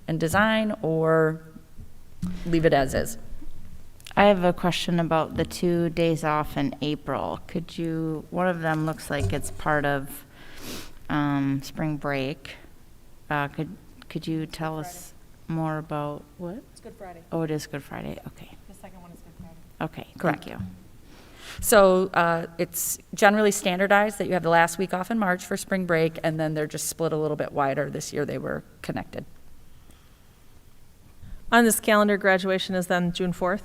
and design, or leave it as is? I have a question about the 2 days off in April. Could you, one of them looks like it's part of spring break. Could you tell us more about what? It's Good Friday. Oh, it is Good Friday. Okay. The second one is Good Friday. Okay. Correct. Thank you. So it's generally standardized that you have the last week off in March for spring break, and then they're just split a little bit wider. This year they were connected. On this calendar, graduation is then June 4th,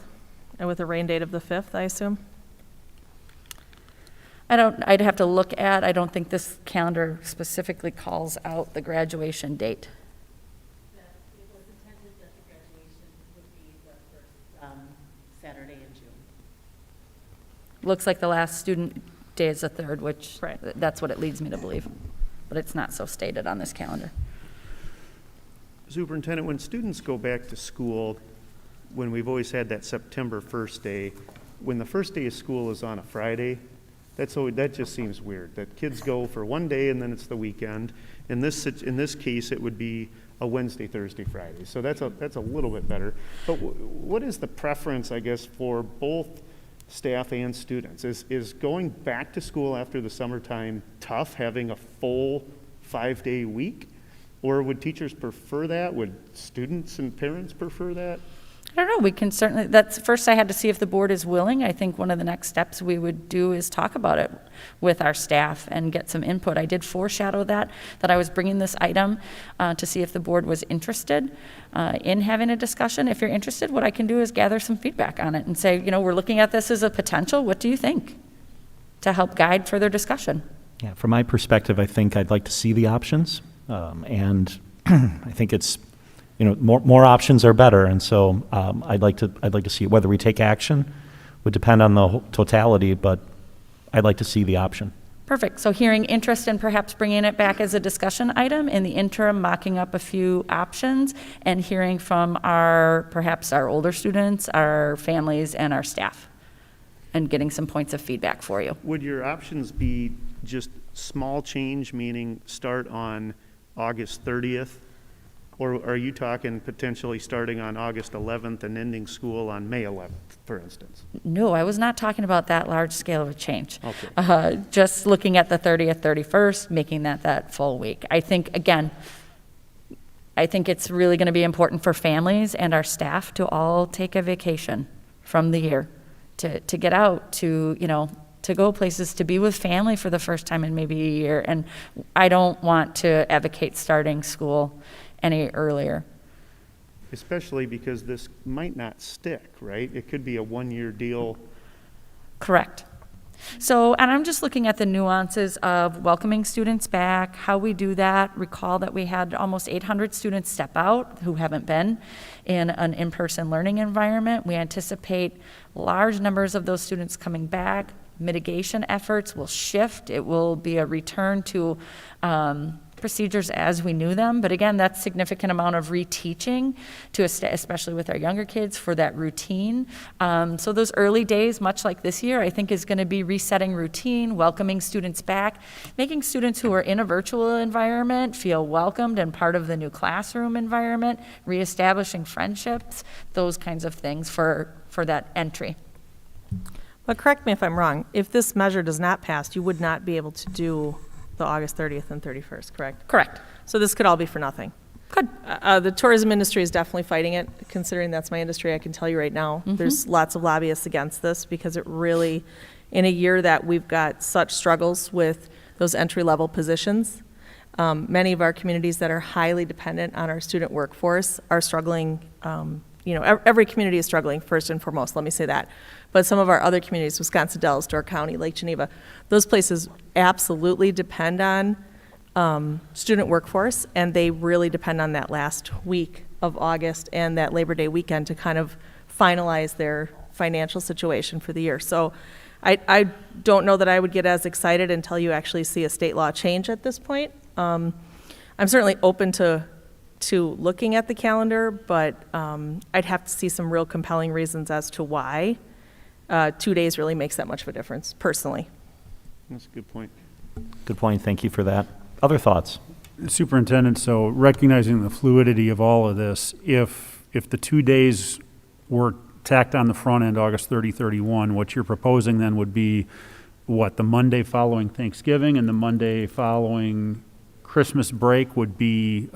and with a rain date of the 5th, I assume? I'd have to look at, I don't think this calendar specifically calls out the graduation date. It was intended that the graduation would be the first Saturday in June. Looks like the last student day is the 3rd, which Right. that's what it leads me to believe. But it's not so stated on this calendar. Superintendent, when students go back to school, when we've always had that September 1st day, when the first day of school is on a Friday, that just seems weird, that kids go for one day and then it's the weekend. In this case, it would be a Wednesday, Thursday, Friday. So that's a little bit better. But what is the preference, I guess, for both staff and students? Is going back to school after the summertime tough, having a full 5-day week? Or would teachers prefer that? Would students and parents prefer that? I don't know, we can certainly, that's, first I had to see if the board is willing. I think one of the next steps we would do is talk about it with our staff and get some input. I did foreshadow that I was bringing this item to see if the board was interested in having a discussion. If you're interested, what I can do is gather some feedback on it and say, we're looking at this as a potential. What do you think? To help guide further discussion. Yeah, from my perspective, I think I'd like to see the options, and I think it's, more options are better, and so I'd like to see it. Whether we take action would depend on the totality, but I'd like to see the option. Perfect. So hearing interest in perhaps bringing it back as a discussion item, in the interim mocking up a few options, and hearing from perhaps our older students, our families, and our staff, and getting some points of feedback for you. Would your options be just small change, meaning start on August 30th? Or are you talking potentially starting on August 11th and ending school on May 11th, for instance? No, I was not talking about that large scale of a change. Okay. Just looking at the 30th, 31st, making that full week. I think it's really going to be important for families and our staff to all take a vacation from the year, to get out, to go places, to be with family for the first time in maybe a year. And I don't want to advocate starting school any earlier. Especially because this might not stick, right? It could be a one-year deal. Correct. So, and I'm just looking at the nuances of welcoming students back, how we do that. Recall that we had almost 800 students step out who haven't been in an in-person learning environment. We anticipate large numbers of those students coming back. Mitigation efforts will shift. It will be a return to procedures as we knew them, but again, that's significant amount of reteaching to especially with our younger kids for that routine. So those early days, much like this year, I think is going to be resetting routine, welcoming students back, making students who are in a virtual environment feel welcomed and part of the new classroom environment, reestablishing friendships, those kinds of things for that entry. But correct me if I'm wrong, if this measure does not pass, you would not be able to do the August 30th and 31st, correct? Correct. So this could all be for nothing. Could. The tourism industry is definitely fighting it, considering that's my industry. I can tell you right now, there's lots of lobbyists against this because it really, in a year that we've got such struggles with those entry-level positions, many of our communities that are highly dependent on our student workforce are struggling. Every community is struggling first and foremost, let me say that. But some of our other communities, Wisconsin Dells, Door County, Lake Geneva, those places absolutely depend on student workforce, and they really depend on that last week of August and that Labor Day weekend to kind of finalize their financial situation for the year. So I don't know that I would get as excited until you actually see a state law change at this point. I'm certainly open to looking at the calendar, but I'd have to see some real compelling reasons as to why 2 days really makes that much of a difference, personally. That's a good point. Good point. Thank you for that. Other thoughts? Superintendent, so recognizing the fluidity of all of this, if the 2 days were tacked on the front end, August 30, 31, what you're proposing then would be, what, the Monday following Thanksgiving and the Monday following Christmas break would be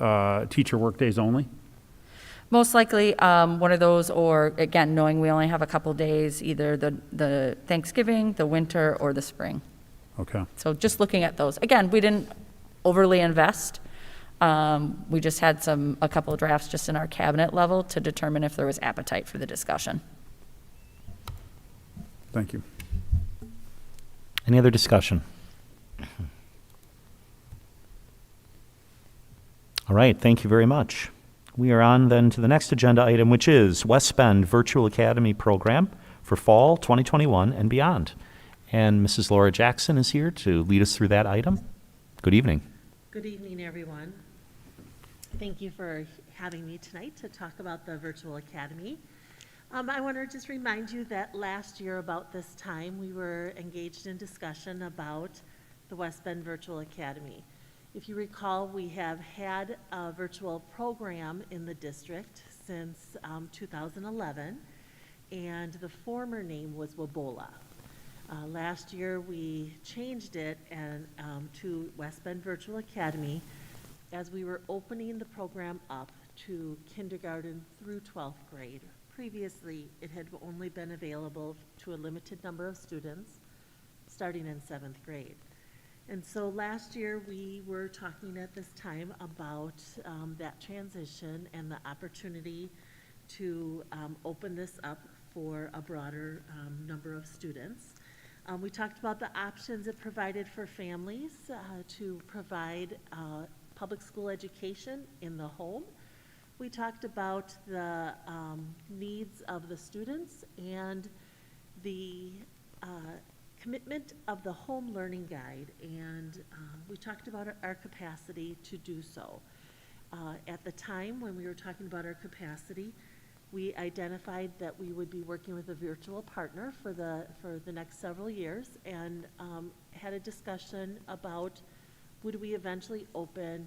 teacher workdays only? Most likely one of those, or again, knowing we only have a couple days, either the Thanksgiving, the winter, or the spring. Okay. So just looking at those. Again, we didn't overly invest. We just had a couple of drafts just in our cabinet level to determine if there was appetite for the discussion. Thank you. Any other discussion? All right, thank you very much. We are on then to the next agenda item, which is West Bend Virtual Academy Program for Fall 2021 and beyond. And Mrs. Laura Jackson is here to lead us through that item. Good evening. Good evening, everyone. Thank you for having me tonight to talk about the Virtual Academy. I want to just remind you that last year about this time, we were engaged in discussion about the West Bend Virtual Academy. If you recall, we have had a virtual program in the district since 2011, and the former name was WABOLA. Last year, we changed it to West Bend Virtual Academy as we were opening the program up to kindergarten through 12th grade. Previously, it had only been available to a limited number of students starting in 7th grade. And so last year, we were talking at this time about that transition and the opportunity to open this up for a broader number of students. We talked about the options it provided for families to provide public school education in the home. We talked about the needs of the students and the commitment of the home learning guide, and we talked about our capacity to do so. At the time when we were talking about our capacity, we identified that we would be working with a virtual partner for the next several years, and had a discussion about would we eventually open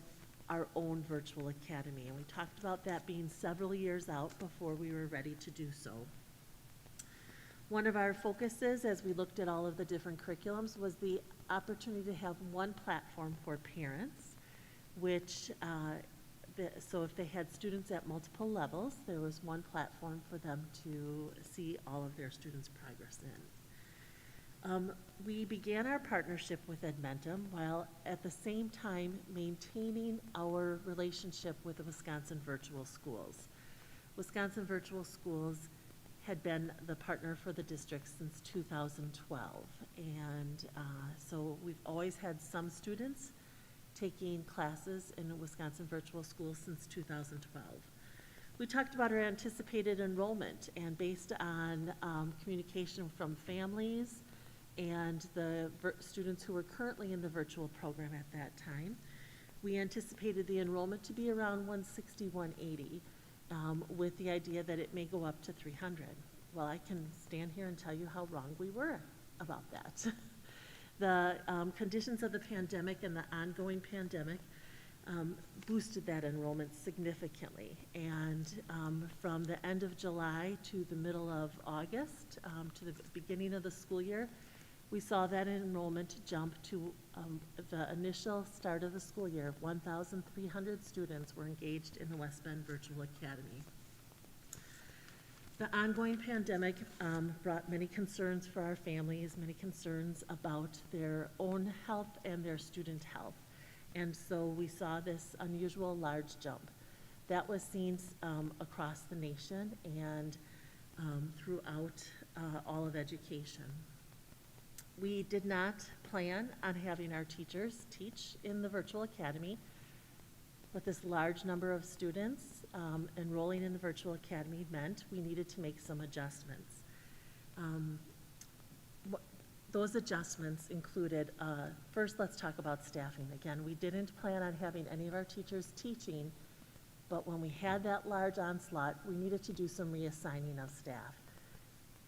our own virtual academy, and we talked about that being several years out before we were ready to do so. One of our focuses as we looked at all of the different curriculums was the opportunity to have one platform for parents, which, so if they had students at multiple levels, there was one platform for them to see all of their students' progress in. We began our partnership with Edmentum while at the same time maintaining our relationship with the Wisconsin Virtual Schools. Wisconsin Virtual Schools had been the partner for the district since 2012. And so we've always had some students taking classes in Wisconsin Virtual Schools since 2012. We talked about our anticipated enrollment, and based on communication from families and the students who were currently in the virtual program at that time, We anticipated the enrollment to be around 160, 180, with the idea that it may go up to 300. Well, I can stand here and tell you how wrong we were about that. The conditions of the pandemic and the ongoing pandemic boosted that enrollment significantly. And from the end of July to the middle of August, to the beginning of the school year, we saw that enrollment jump to the initial start of the school year. 1,300 students were engaged in the West Bend Virtual Academy. The ongoing pandemic brought many concerns for our families, many concerns about their own health and their student health. And so we saw this unusual large jump. That was seen across the nation and throughout all of education. We did not plan on having our teachers teach in the virtual academy, but this large number of students enrolling in the virtual academy meant we needed to make some adjustments. Those adjustments included, first let's talk about staffing. Again, we didn't plan on having any of our teachers teaching, but when we had that large onslaught, we needed to do some reassigning of staff.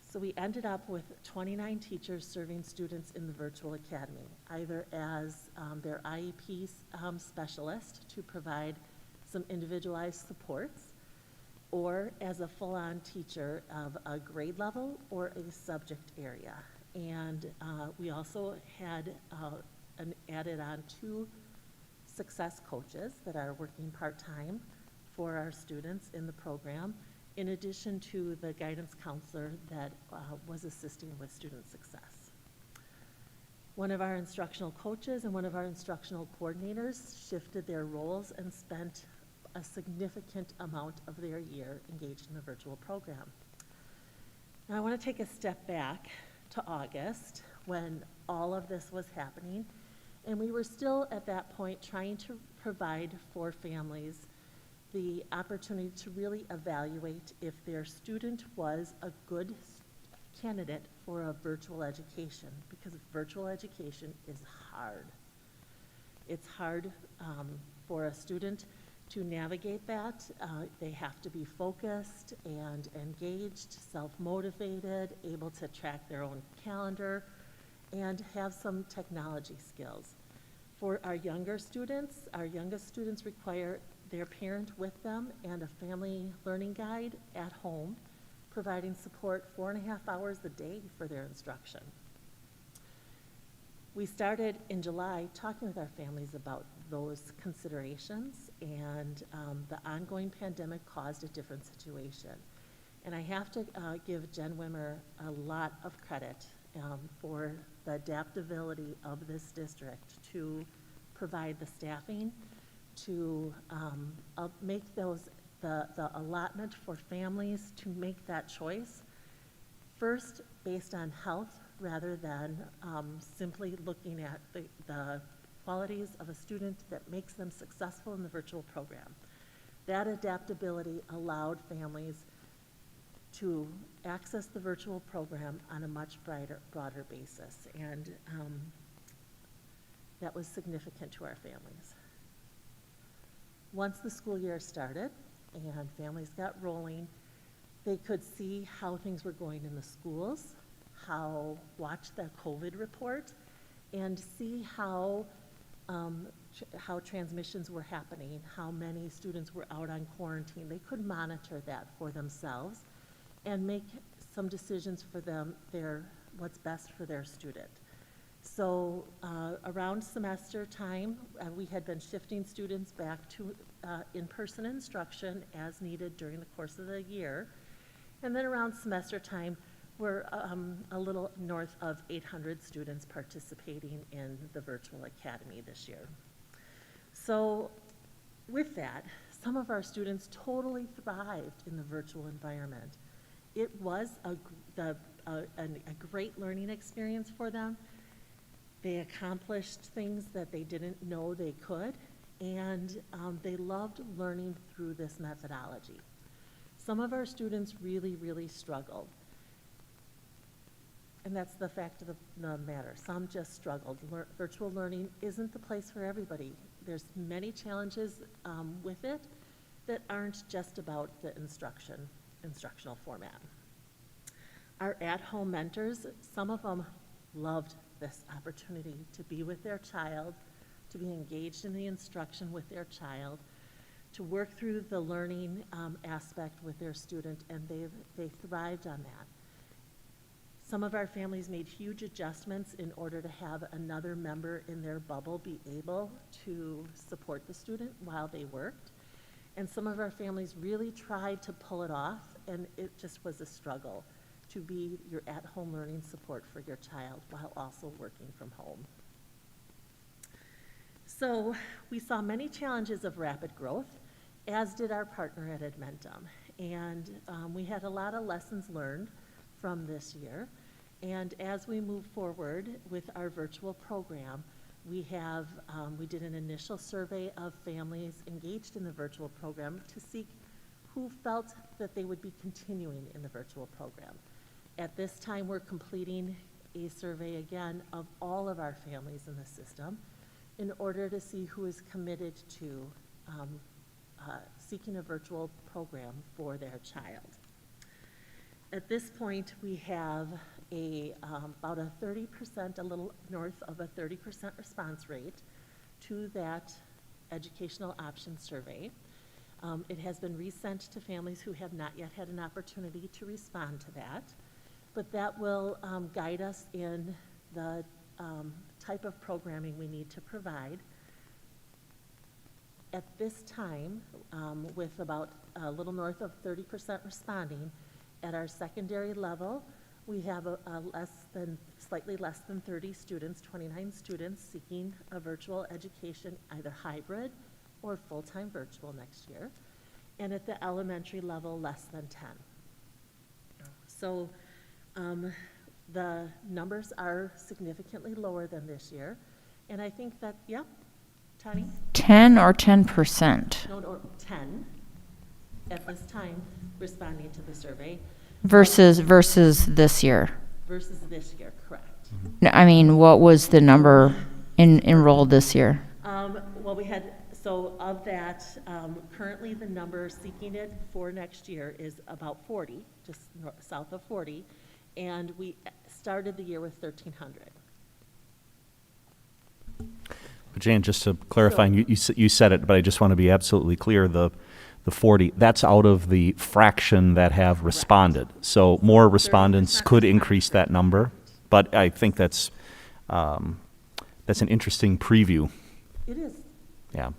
So we ended up with 29 teachers serving students in the virtual academy, either as their IEP specialist to provide some individualized supports, or as a full-on teacher of a grade level or a subject area. And we also had added on 2 success coaches that are working part-time for our students in the program, in addition to the guidance counselor that was assisting with student success. One of our instructional coaches and one of our instructional coordinators shifted their roles and spent a significant amount of their year engaged in the virtual program. Now I want to take a step back to August when all of this was happening, and we were still at that point trying to provide for families the opportunity to really evaluate if their student was a good candidate for a virtual education, because virtual education is hard. It's hard for a student to navigate that. They have to be focused and engaged, self-motivated, able to track their own calendar, and have some technology skills. For our youngest students require their parent with them and a family learning guide at home, providing support 4.5 hours a day for their instruction. We started in July talking with our families about those considerations, and the ongoing pandemic caused a different situation. And I have to give Jen Wimmer a lot of credit for the adaptability of this district to provide the staffing, to make the allotment for families to make that choice, first based on health rather than simply looking at the qualities of a student that makes them successful in the virtual program. That adaptability allowed families to access the virtual program on a much broader basis, and that was significant to our families. Once the school year started and families got rolling, they could see how things were going in the schools, watch the COVID report, and see how transmissions were happening, how many students were out on quarantine. They could monitor that for themselves and make some decisions for them, what's best for their student. So around semester time, we had been shifting students back to in-person instruction as needed during the course of the year. And then around semester time, we're a little north of 800 students participating in the virtual academy this year. So with that, some of our students totally thrived in the virtual environment. It was a great learning experience for them. They accomplished things that they didn't know they could, and they loved learning through this methodology. Some of our students really, really struggled. And that's the fact of the matter. Some just struggled. Virtual learning isn't the place for everybody. there's many challenges with it that aren't just about the instructional format. Our at-home mentors, some of them loved this opportunity to be with their child, to be engaged in the instruction with their child, to work through the learning aspect with their student, and they thrived on that. Some of our families made huge adjustments in order to have another member in their bubble be able to support the student while they worked. And some of our families really tried to pull it off, and it just was a struggle to be your at-home learning support for your child while also working from home. So we saw many challenges of rapid growth, as did our partner at Edmentum. And we had a lot of lessons learned from this year. And as we move forward with our virtual program, we did an initial survey of families engaged in the virtual program to seek who felt that they would be continuing in the virtual program. At this time, we're completing a survey again of all of our families in the system in order to see who is committed to seeking a virtual program for their child. At this point, we have about a 30%, a little north of a 30% response rate to that educational options survey. It has been resent to families who have not yet had an opportunity to respond to that, but that will guide us in the type of programming we need to provide. At this time, with about a little north of 30% responding, at our secondary level, we have slightly less than 30 students, 29 students seeking a virtual education, either hybrid or full-time virtual next year. And at the elementary level, less than 10. So the numbers are significantly lower than this year. And I think that, yep, Tonnie? 10 or 10%? No, 10 at this time responding to the survey. Versus this year? Versus this year, correct. No, I mean, what was the number enrolled this year? Well, we had, so of that, currently the number seeking it for next year is about 40, just south of 40, and we started the year with 1,300. But Jan, just to clarify, you said it, but I just want to be absolutely clear, the 40, that's out of the fraction that have responded. So more respondents could increase that number, but I think that's an interesting preview. It is. Yeah.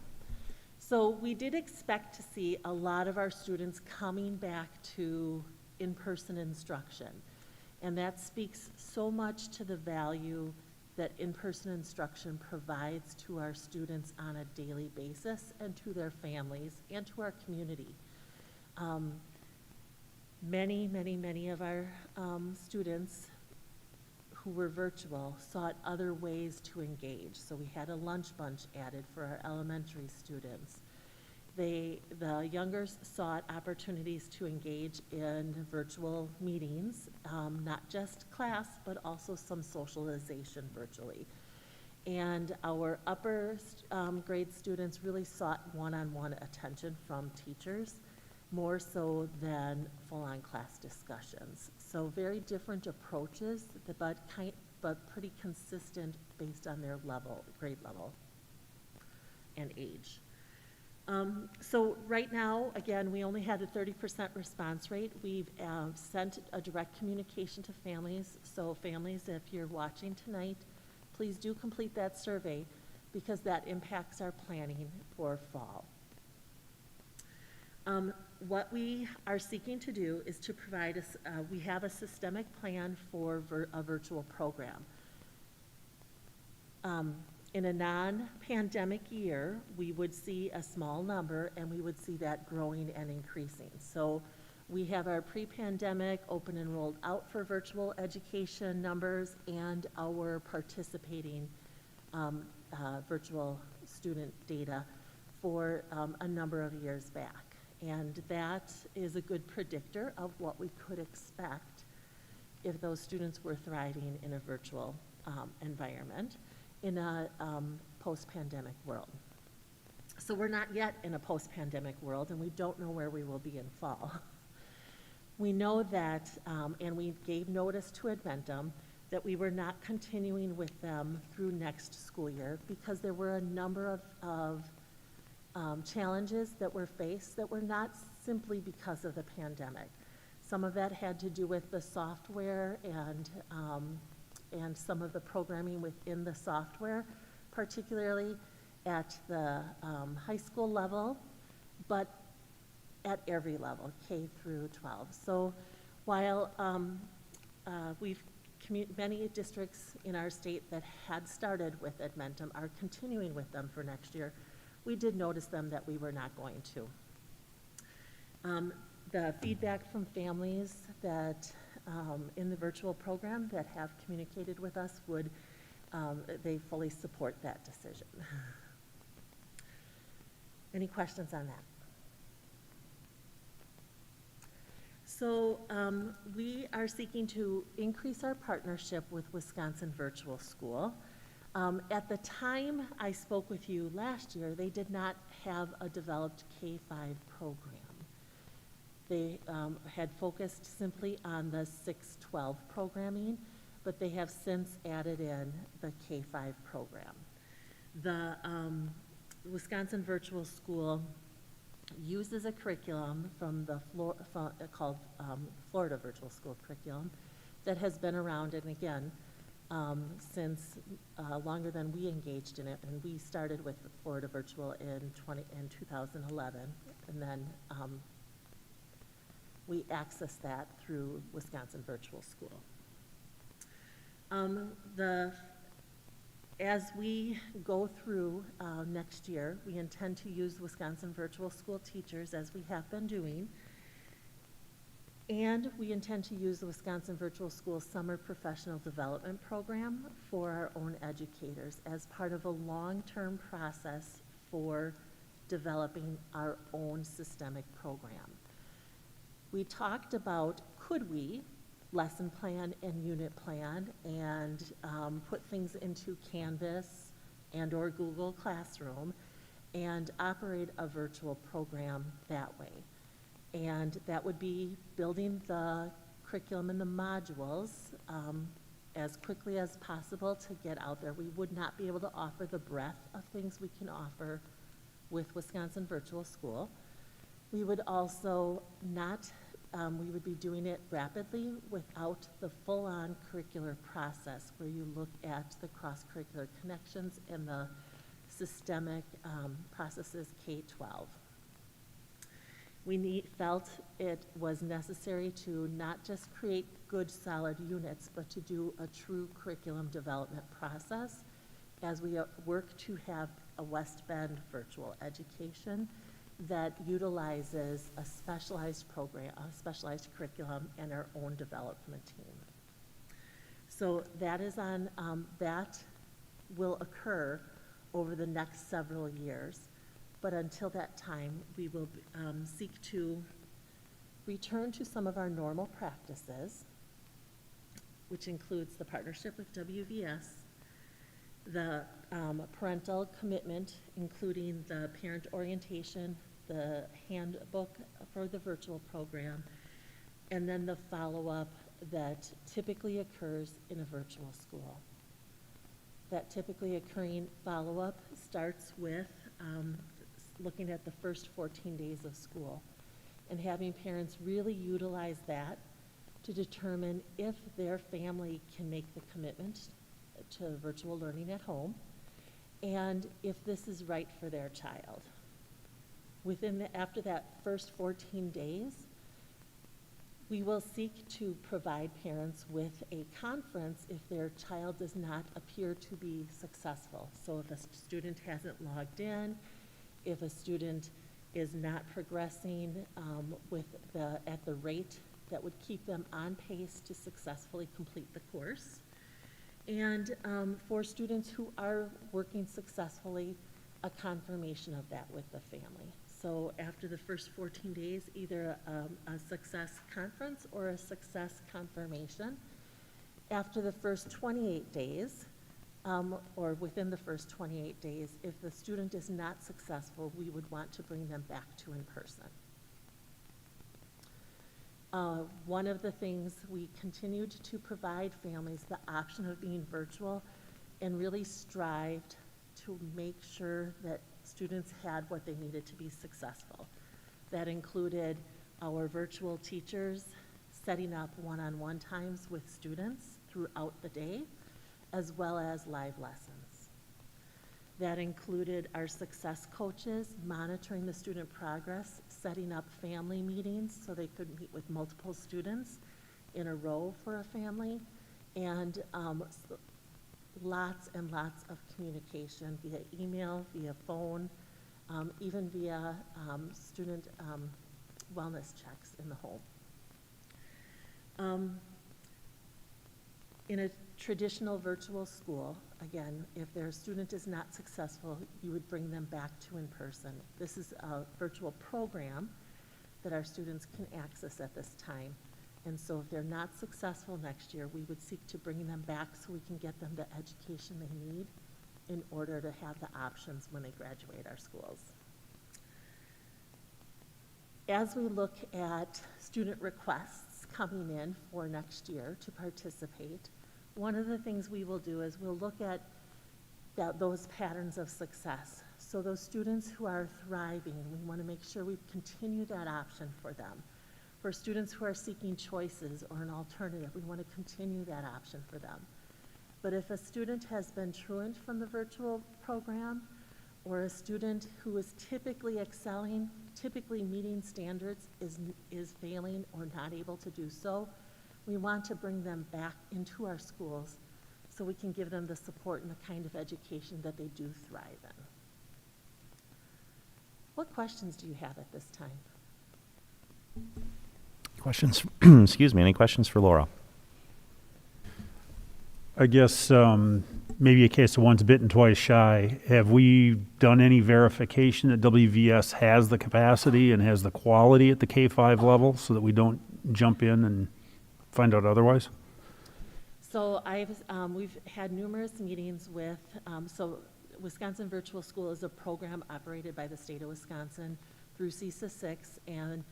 So we did expect to see a lot of our students coming back to in-person instruction, and that speaks so much to the value that in-person instruction provides to our students on a daily basis and to their families and to our community. Many of our students who were virtual sought other ways to engage. So we had a lunch bunch added for our elementary students. The younger sought opportunities to engage in virtual meetings, not just class, but also some socialization virtually. And our upper grade students really sought one-on-one attention from teachers, more so than full-on class discussions. So very different approaches, but pretty consistent based on their grade level and age. So right now, again, we only had a 30% response rate. We've sent a direct communication to families. So families, if you're watching tonight, please do complete that survey because that impacts our planning for fall. What we are seeking to do is to provide we have a systemic plan for a virtual program. In a non-pandemic year, we would see a small number and we would see that growing and increasing. So we have our pre-pandemic open enrolled out for virtual education numbers and our participating virtual student data for a number of years back. And that is a good predictor of what we could expect if those students were thriving in a virtual environment in a post-pandemic world. So we're not yet in a post-pandemic world, and we don't know where we will be in fall. We know that, and we gave notice to Adventum, that we were not continuing with them through next school year because there were a number of challenges that were faced that were not simply because of the pandemic. Some of that had to do with the software and some of the programming within the software, particularly at the high school level, but at every level, K through 12. So while many districts in our state that had started with Adventum are continuing with them for next year, we did notice them that we were not going to. The feedback from families that in the virtual program that have communicated with us would, they fully support that decision. Any questions on that? So we are seeking to increase our partnership with Wisconsin Virtual School. At the time I spoke with you last year, they did not have a developed K-5 program. They had focused simply on the 6-12 programming, but they have since added in the K-5 program. The Wisconsin Virtual School uses a curriculum from the called Florida Virtual School curriculum that has been around, and again, since longer than we engaged in it, and we started with Florida Virtual in 2011, and then we accessed that through Wisconsin Virtual School. As we go through next year, we intend to use Wisconsin Virtual School teachers as we have been doing, and we intend to use the Wisconsin Virtual School Summer Professional Development Program for our own educators as part of a long-term process for developing our own systemic program. We talked about, could we lesson plan and unit plan and put things into Canvas and or Google Classroom and operate a virtual program that way. And that would be building the curriculum and the modules as quickly as possible to get out there. We would not be able to offer the breadth of things we can offer with Wisconsin Virtual School. We would also not, we would be doing it rapidly without the full-on curricular process where you look at the cross-curricular connections and the systemic processes K-12. We felt it was necessary to not just create good, solid units, but to do a true curriculum development process as we work to have a West Bend virtual education that utilizes a specialized program, a specialized curriculum, and our own development team. So that is on, that will occur over the next several years. But until that time, we will seek to return to some of our normal practices, which includes the partnership with WVS, the parental commitment, including the parent orientation, the handbook for the virtual program, and then the follow-up that typically occurs in a virtual school. That typically occurring follow-up starts with looking at the first 14 days of school and having parents really utilize that to determine if their family can make the commitment to virtual learning at home and if this is right for their child. After that first 14 days, we will seek to provide parents with a conference if their child does not appear to be successful. So if a student hasn't logged in, if a student is not progressing at the rate that would keep them on pace to successfully complete the course. And for students who are working successfully, a confirmation of that with the family. So after the first 14 days, either a success conference or a success confirmation. After the first 28 days, or within the first 28 days. If the student is not successful, we would want to bring them back to in-person. One of the things we continued to provide families the option of being virtual and really strived to make sure that students had what they needed to be successful. That included our virtual teachers setting up one-on-one times with students throughout the day, as well as live lessons. That included our success coaches monitoring the student progress, setting up family meetings so they could meet with multiple students in a row for a family, and lots and lots of communication via email, via phone, even via student wellness checks in the home. In a traditional virtual school, again, if their student is not successful, you would bring them back to in-person. This is a virtual program that our students can access at this time. And so if they're not successful next year, we would seek to bring them back so we can get them the education they need in order to have the options when they graduate our schools. As we look at student requests coming in for next year to participate, one of the things we will do is we'll look at those patterns of success. So those students who are thriving, we want to make sure we continue that option for them. For students who are seeking choices or an alternative, we want to continue that option for them. But if a student has been truant from the virtual program, or a student who is typically excelling, typically meeting standards, is failing or not able to do so, we want to bring them back into our schools so we can give them the support and the kind of education that they do thrive in. What questions do you have at this time? Questions? Excuse me. Any questions for Laura? I guess maybe a case of once bitten, twice shy. Have we done any verification that WVS has the capacity and has the quality at the K-5 level so that we don't jump in and find out otherwise? So we've had numerous meetings with, so Wisconsin Virtual School is a program operated by the state of Wisconsin through CISA 6 and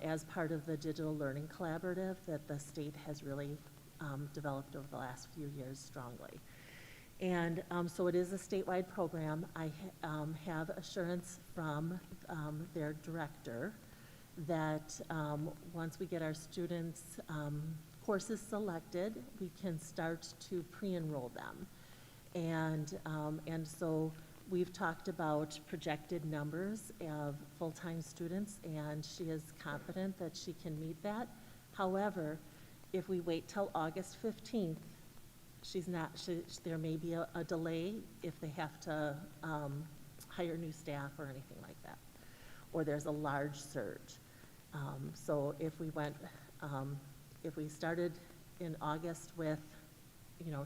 as part of the Digital Learning Collaborative that the state has really developed over the last few years strongly. And so it is a statewide program. I have assurance from their director that once we get our students' courses selected, we can start to pre-enroll them. And so we've talked about projected numbers of full-time students, and she is confident that she can meet that. However, if we wait till August 15th, there may be a delay if they have to hire new staff or anything like that, or there's a large surge. So if we started in August with,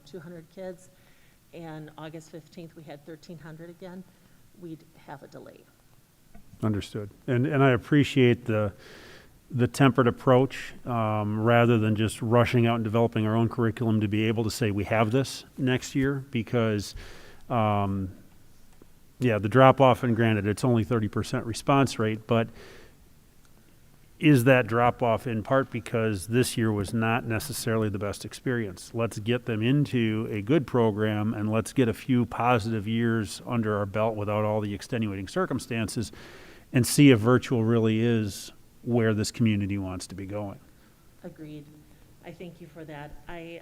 200 kids, and August 15th we had 1,300 again, we'd have a delay. Understood. And I appreciate the tempered approach rather than just rushing out and developing our own curriculum to be able to say we have this next year because, the drop-off, and granted, it's only 30% response rate, but is that drop-off in part because this year was not necessarily the best experience? Let's get them into a good program and let's get a few positive years under our belt without all the extenuating circumstances and see if virtual really is where this community wants to be going. Agreed. I thank you for that. I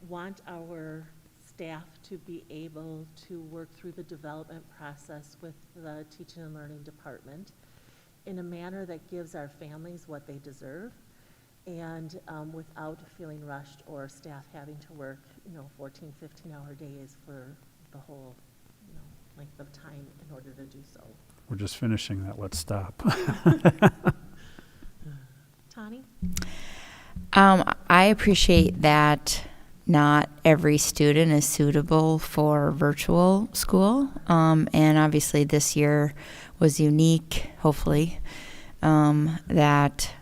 want our staff to be able to work through the development process with the teaching and learning department in a manner that gives our families what they deserve and without feeling rushed or staff having to work 14, 15-hour days for the whole length of time in order to do so. We're just finishing that. Let's stop. Tonnie? I appreciate that not every student is suitable for virtual school. And obviously this year was unique, hopefully, that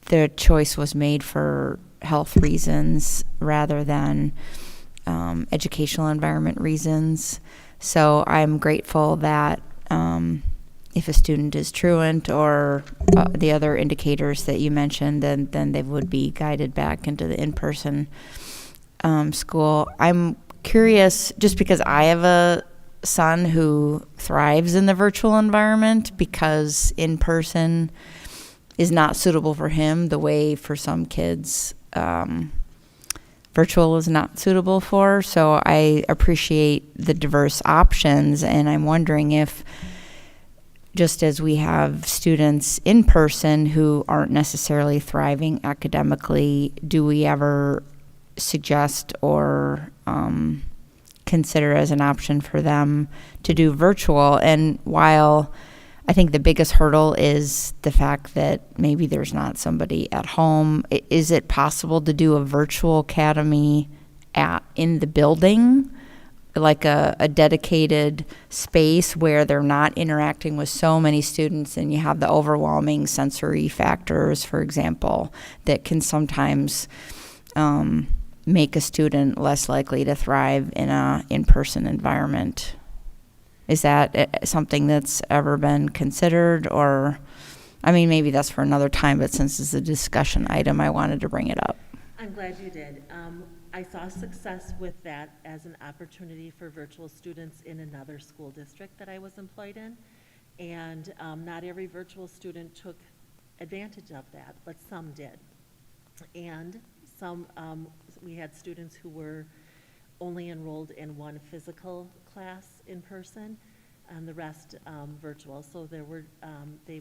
the choice was made for health reasons rather than educational environment reasons. So I'm grateful that if a student is truant or the other indicators that you mentioned, then they would be guided back into the in-person school. I'm curious, just because I have a son who thrives in the virtual environment because in-person is not suitable for him the way for some kids virtual is not suitable for. So I appreciate the diverse options, and I'm wondering if, just as we have students in person who aren't necessarily thriving academically, do we ever suggest or consider as an option for them to do virtual? And while I think the biggest hurdle is the fact that maybe there's not somebody at home, is it possible to do a virtual academy in the building, like a dedicated space where they're not interacting with so many students, and you have the overwhelming sensory factors, for example, that can sometimes make a student less likely to thrive in a in-person environment? Is that something that's ever been considered? Or, I mean, maybe that's for another time, but since it's a discussion item, I wanted to bring it up. I'm glad you did. I saw success with that as an opportunity for virtual students in another school district that I was employed in. And not every virtual student took advantage of that, but some did. And some, we had students who were only enrolled in one physical class in person, and the rest virtual. So there were, they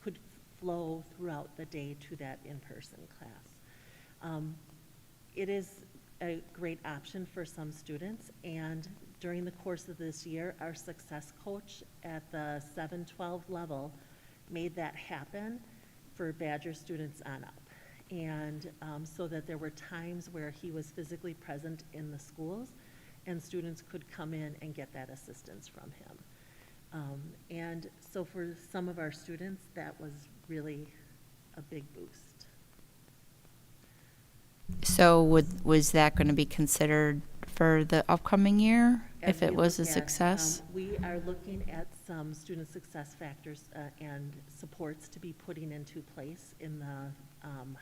could flow throughout the day to that in-person class. It is a great option for some students, and during the course of this year, our success coach at the 7-12 level made that happen for Badger students on up. And so that there were times where he was physically present in the schools and students could come in and get that assistance from him. And so for some of our students, that was really a big boost. So was that going to be considered for the upcoming year if it was a success? We are looking at some student success factors and supports to be putting into place in the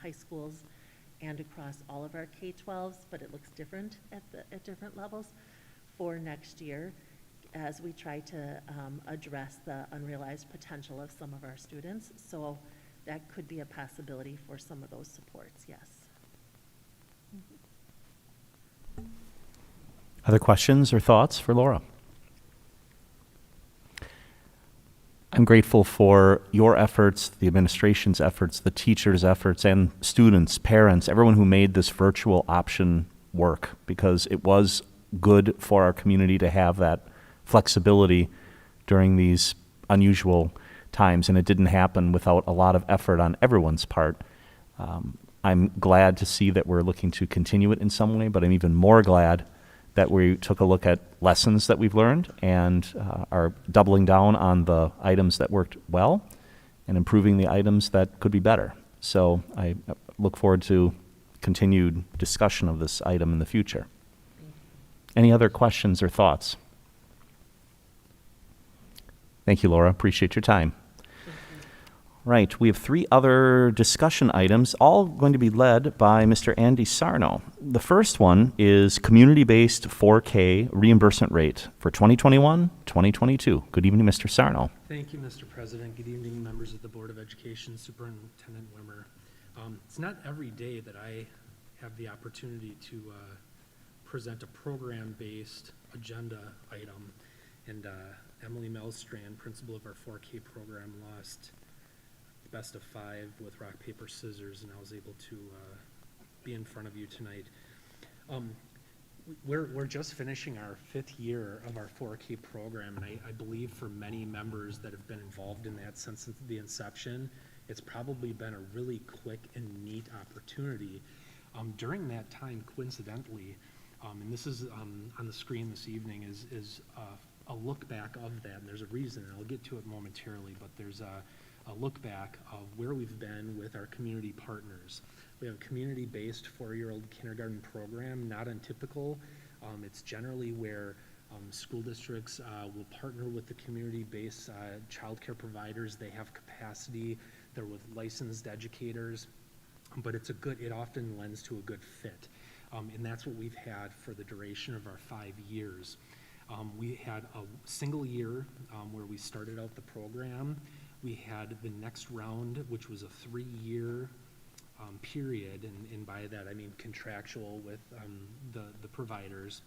high schools and across all of our K-12s, but it looks different at different levels for next year as we try to address the unrealized potential of some of our students. So that could be a possibility for some of those supports, yes. Other questions or thoughts for Laura? I'm grateful for your efforts, the administration's efforts, the teachers' efforts, and students, parents, everyone who made this virtual option work, because it was good for our community to have that flexibility during these unusual times, and it didn't happen without a lot of effort on everyone's part. I'm glad to see that we're looking to continue it in some way, but I'm even more glad that we took a look at lessons that we've learned and are doubling down on the items that worked well and improving the items that could be better. So I look forward to continued discussion of this item in the future. Any other questions or thoughts? Thank you, Laura. Appreciate your time. Right, we have 3 other discussion items, all going to be led by Mr. Andy Sarno. The first one is community-based 4K reimbursement rate for 2021-2022. Good evening, Mr. Sarno. Thank you, Mr. President. Good evening, members of the Board of Education, Superintendent Wimmer. It's not every day that I have the opportunity to present a program-based agenda item, and Emily Melstrand, principal of our 4K program, lost best of 5 with rock, paper, scissors, and I was able to be in front of you tonight. We're just finishing our 5th year of our 4K program, and I believe for many members that have been involved in that since the inception, it's probably been a really quick and neat opportunity. During that time, coincidentally, and this is on the screen this evening, is a look back of that, and there's a reason, and I'll get to it momentarily, but there's a look back of where we've been with our community partners. We have a community-based 4-year-old kindergarten program, not untypical. It's generally where school districts will partner with the community-based childcare providers. They have capacity. They're with licensed educators, but it often lends to a good fit. And that's what we've had for the duration of our 5 years. We had a single year where we started out the program. We had the next round, which was a 3-year period, and by that I mean contractual with the providers.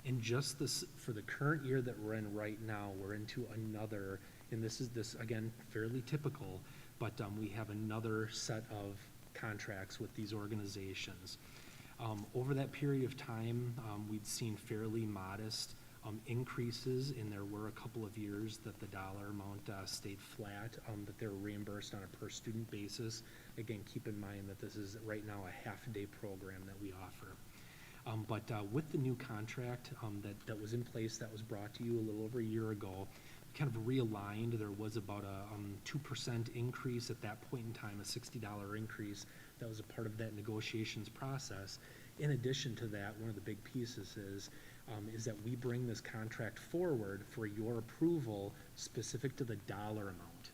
And just this, for the current year that we're in right now, we're into another, and this again, fairly typical, but we have another set of contracts with these organizations. Over that period of time, we'd seen fairly modest increases, and there were a couple of years that the dollar amount stayed flat, that they were reimbursed on a per student basis. Again, keep in mind that this is right now a half-day program that we offer. But with the new contract that was in place, that was brought to you a little over a year ago, kind of realigned. There was about a 2% increase at that point in time, a $60 increase. That was a part of that negotiations process. In addition to that, one of the big pieces is that we bring this contract forward for your approval specific to the dollar amount.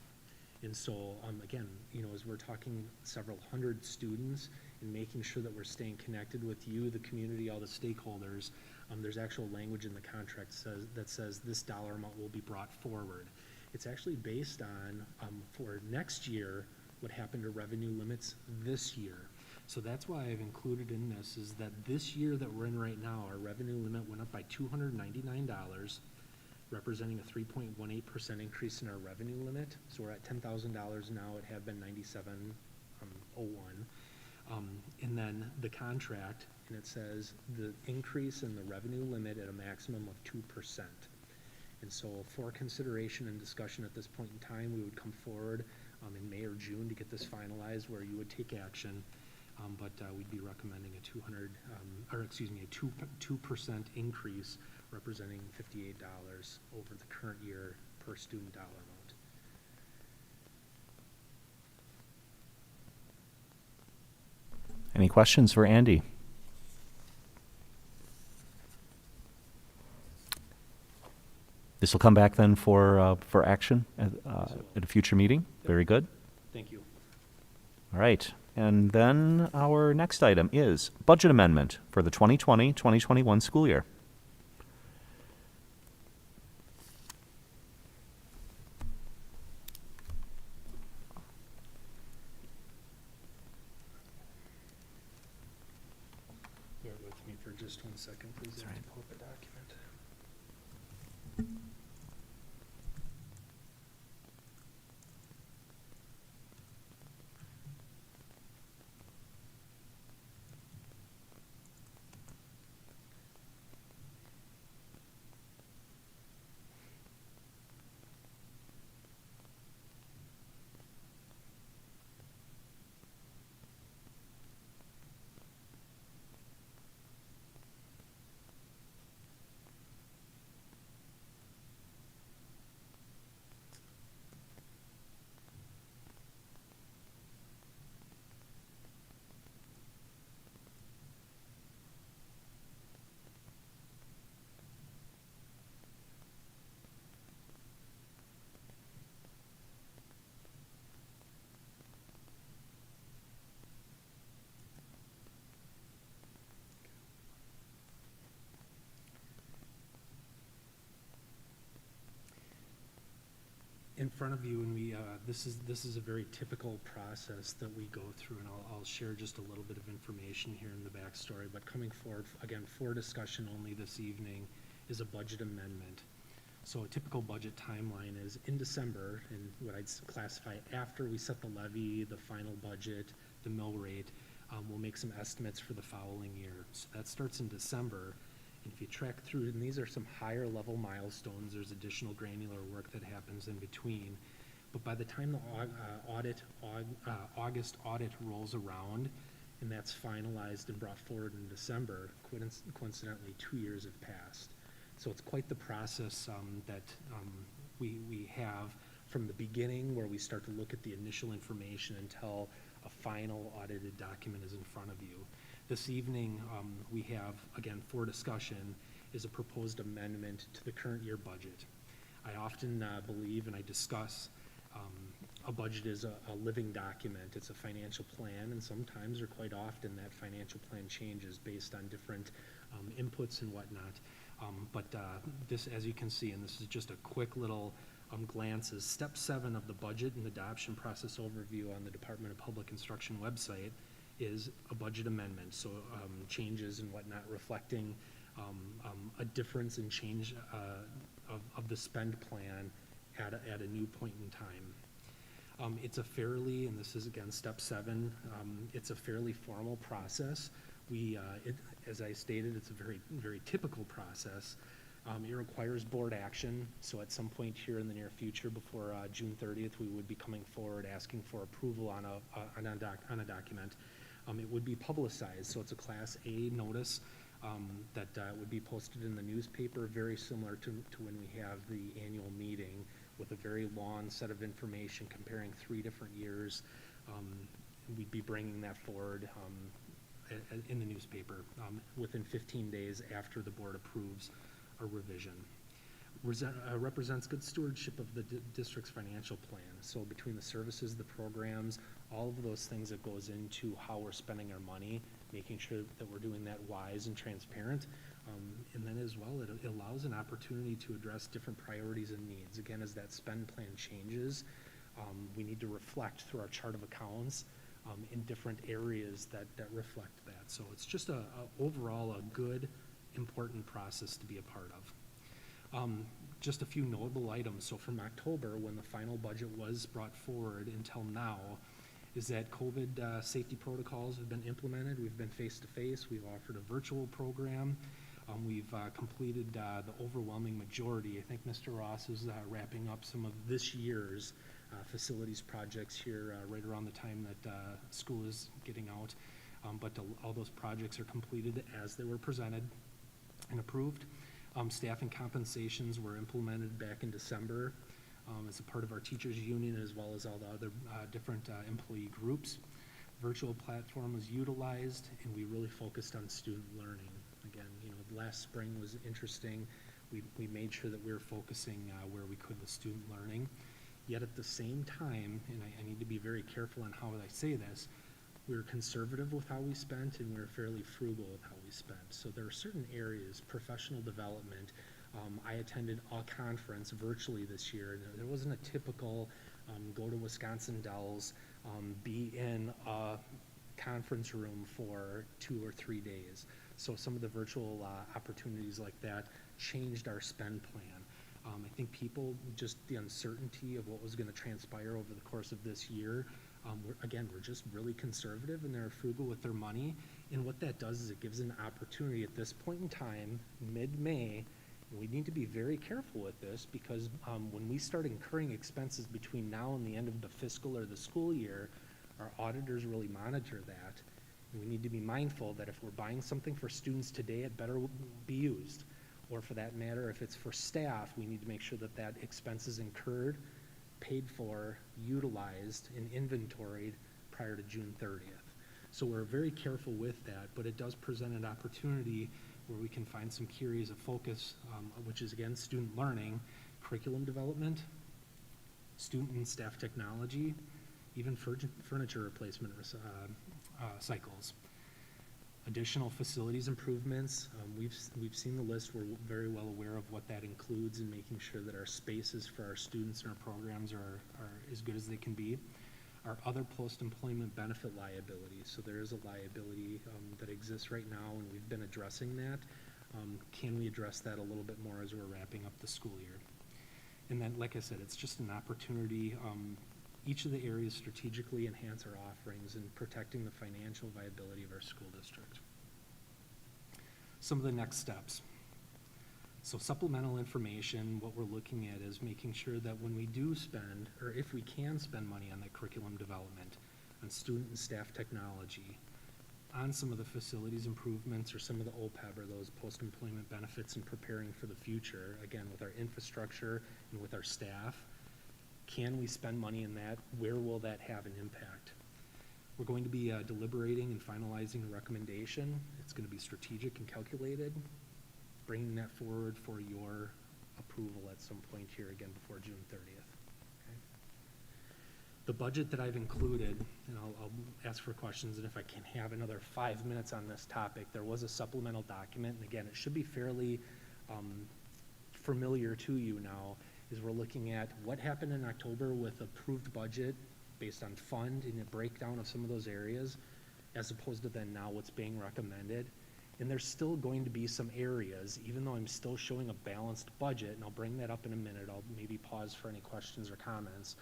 And so, again, as we're talking several hundred students and making sure that we're staying connected with you, the community, all the stakeholders, there's actual language in the contract that says this dollar amount will be brought forward. It's actually based on, for next year, what happened to revenue limits this year. So that's why I've included in this is that this year that we're in right now, our revenue limit went up by $299, representing a 3.18% increase in our revenue limit. So we're at $10,000 now. It had been $97.01. And then the contract, and it says the increase in the revenue limit at a maximum of 2%. And so for consideration and discussion at this point in time, we would come forward in May or June to get this finalized where you would take action. But we'd be recommending a 2% increase representing $58 over the current year per student dollar amount. Any questions for Andy? This will come back then for action at a future meeting. Very good. Thank you. All right. And then our next item is budget amendment for the 2020-2021 school year. Bear with me for just 1 second, please. I have to pull up a document. In front of you, and this is a very typical process that we go through, and I'll share just a little bit of information here in the backstory. But coming forward, again, for discussion only this evening, is a budget amendment. So a typical budget timeline is in December, and what I'd classify after we set the levy, the final budget, the mill rate, we'll make some estimates for the following year. So that starts in December. And if you track through, and these are some higher level milestones, there's additional granular work that happens in between. But by the time the August audit rolls around, and that's finalized and brought forward in December, coincidentally 2 years have passed. So it's quite the process that we have from the beginning, where we start to look at the initial information, until a final audited document is in front of you. This evening, we have, again, for discussion, is a proposed amendment to the current year budget. I often believe and I discuss a budget is a living document. It's a financial plan, and sometimes or quite often that financial plan changes based on different inputs and whatnot. But this, as you can see, and this is just a quick little glance, is step 7 of the budget and adoption process overview on the Department of Public Instruction website is a budget amendment. So changes and whatnot reflecting a difference in change of the spend plan at a new point in time. It's a fairly, and this is again step 7, it's a fairly formal process. As I stated, it's a very typical process. It requires board action, so at some point here in the near future, before June 30th, we would be coming forward asking for approval on a document. It would be publicized, so it's a Class A notice that would be posted in the newspaper, very similar to when we have the annual meeting, with a very long set of information comparing 3 different years. We'd be bringing that forward in the newspaper within 15 days after the board approves a revision. Represents good stewardship of the district's financial plan. So between the services, the programs, all of those things that goes into how we're spending our money, making sure that we're doing that wise and transparent. And then as well, it allows an opportunity to address different priorities and needs. Again, as that spend plan changes, we need to reflect through our chart of accounts in different areas that reflect that. So it's just overall a good, important process to be a part of. Just a few notable items. So from October, when the final budget was brought forward until now, is that COVID safety protocols have been implemented. We've been face-to-face. We've offered a virtual program. We've completed the overwhelming majority. I think Mr. Ross is wrapping up some of this year's facilities projects here right around the time that school is getting out. But all those projects are completed as they were presented and approved. Staffing compensations were implemented back in December as a part of our teachers union, as well as all the other different employee groups. Virtual platform was utilized, and we really focused on student learning. Again, last spring was interesting. We made sure that we were focusing where we could with student learning. Yet at the same time, and I need to be very careful on how I say this, we were conservative with how we spent, and we were fairly frugal with how we spent. So there are certain areas, professional development. I attended a conference virtually this year. There wasn't a typical go to Wisconsin Dells, be in a conference room for 2 or 3 days. So some of the virtual opportunities like that changed our spend plan. I think people, just the uncertainty of what was going to transpire over the course of this year, we're just really conservative, and they're frugal with their money. And what that does is it gives an opportunity at this point in time, mid-May, and we need to be very careful with this, because when we start incurring expenses between now and the end of the fiscal or the school year, our auditors really monitor that. And we need to be mindful that if we're buying something for students today, it better be used. Or for that matter, if it's for staff, we need to make sure that that expense is incurred, paid for, utilized, and inventoried prior to June 30th. So we're very careful with that, but it does present an opportunity where we can find some key areas of focus, which is, again, student learning, curriculum development, student and staff technology, even furniture replacement cycles. Additional facilities improvements. We've seen the list. We're very well aware of what that includes, in making sure that our spaces for our students and our programs are as good as they can be. Our other post-employment benefit liabilities. So there is a liability that exists right now, and we've been addressing that. Can we address that a little bit more as we're wrapping up the school year? And then, like I said, it's just an opportunity. Each of the areas strategically enhance our offerings in protecting the financial viability of our school district. Some of the next steps. So supplemental information, what we're looking at is making sure that when we do spend, or if we can spend money on that curriculum development, on student and staff technology, on some of the facilities improvements or some of the OPEB or those post-employment benefits, and preparing for the future, again, with our infrastructure and with our staff, can we spend money in that? Where will that have an impact? We're going to be deliberating and finalizing a recommendation. It's going to be strategic and calculated, bringing that forward for your approval at some point here again before June 30th. Okay? The budget that I've included, and I'll ask for questions, and if I can have another 5 minutes on this topic, there was a supplemental document, and again, it should be fairly familiar to you now, is we're looking at what happened in October with approved budget based on fund and a breakdown of some of those areas, as opposed to then now what's being recommended. And there's still going to be some areas, even though I'm still showing a balanced budget, and I'll bring that up in a minute, I'll maybe pause for any questions or comments,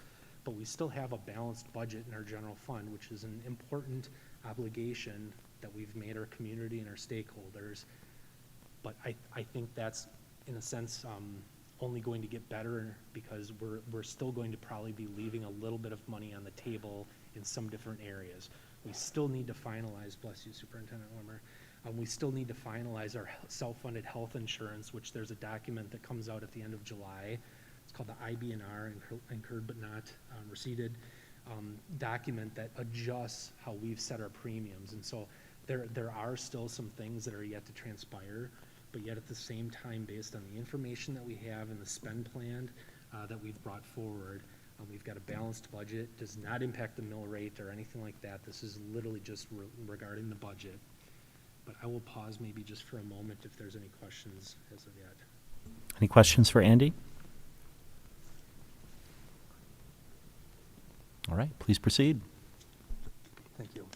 but we still have a balanced budget in our general fund, which is an important obligation that we've made our community and our stakeholders. But I think that's, in a sense, only going to get better because we're still going to probably be leaving a little bit of money on the table in some different areas. We still need to finalize, bless you, Superintendent Wimmer, we still need to finalize our self-funded health insurance, which there's a document that comes out at the end of July. It's called the IBNR, incurred but not receipted, document that adjusts how we've set our premiums. And so there are still some things that are yet to transpire, but yet at the same time, based on the information that we have and the spend plan that we've brought forward, we've got a balanced budget, does not impact the mill rate or anything like that. This is literally just regarding the budget. But I will pause maybe just for a moment if there's any questions as of yet. Any questions for Andy? All right, please proceed. Thank you.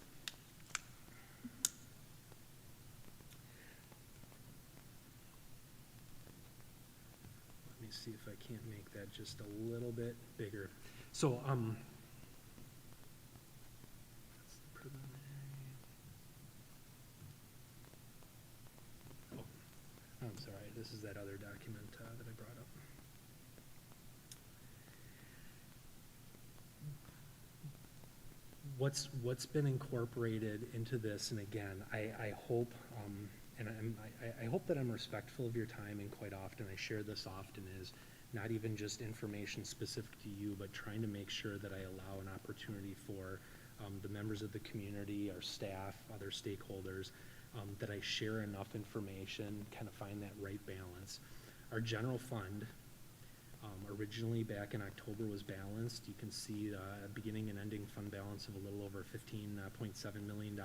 Let me see if I can't make that just a little bit bigger. So, that's the preliminary. Oh, I'm sorry, this is that other document that I brought up. What's been incorporated into this, and again, I hope, and I hope that I'm respectful of your time, and quite often I share this often, is not even just information specific to you, but trying to make sure that I allow an opportunity for the members of the community, our staff, other stakeholders, that I share enough information, kind of find that right balance. Our general fund, originally back in October, was balanced. You can see a beginning and ending fund balance of a little over $15.7 million.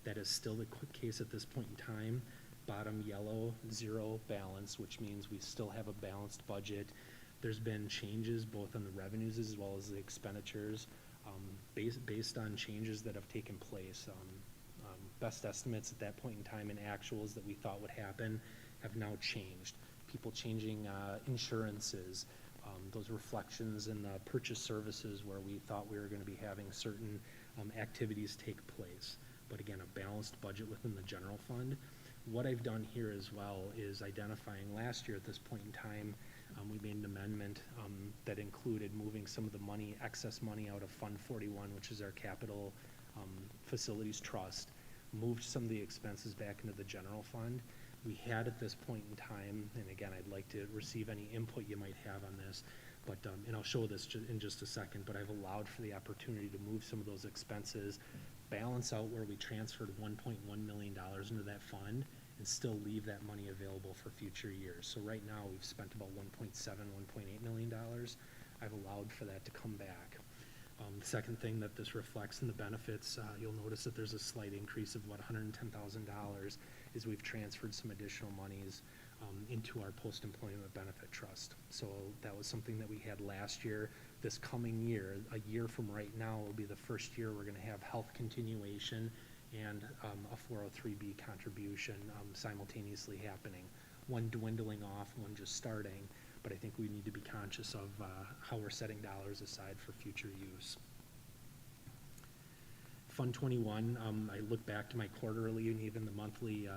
That is still the case at this point in time. Bottom yellow, zero balance, which means we still have a balanced budget. There's been changes both on the revenues as well as the expenditures based on changes that have taken place. Best estimates at that point in time and actuals that we thought would happen have now changed. People changing insurances, those reflections in the purchase services where we thought we were going to be having certain activities take place. But again, a balanced budget within the general fund. What I've done here as well is identifying last year at this point in time, we made an amendment that included moving some of the money, excess money out of Fund 41, which is our capital facilities trust, moved some of the expenses back into the general fund. We had at this point in time, and again, I'd like to receive any input you might have on this, but, and I'll show this in just a second, but I've allowed for the opportunity to move some of those expenses, balance out where we transferred $1.1 million into that fund, and still leave that money available for future years. So right now, we've spent about $1.7, $1.8 million. I've allowed for that to come back. The second thing that this reflects in the benefits, you'll notice that there's a slight increase of about $110,000 is we've transferred some additional monies into our post-employment benefit trust. So that was something that we had last year. This coming year, a year from right now, will be the first year we're going to have health continuation and a 403B contribution simultaneously happening. One dwindling off, one just starting. But I think we need to be conscious of how we're setting dollars aside for future use. Fund 21, I look back to my quarterly and even the monthly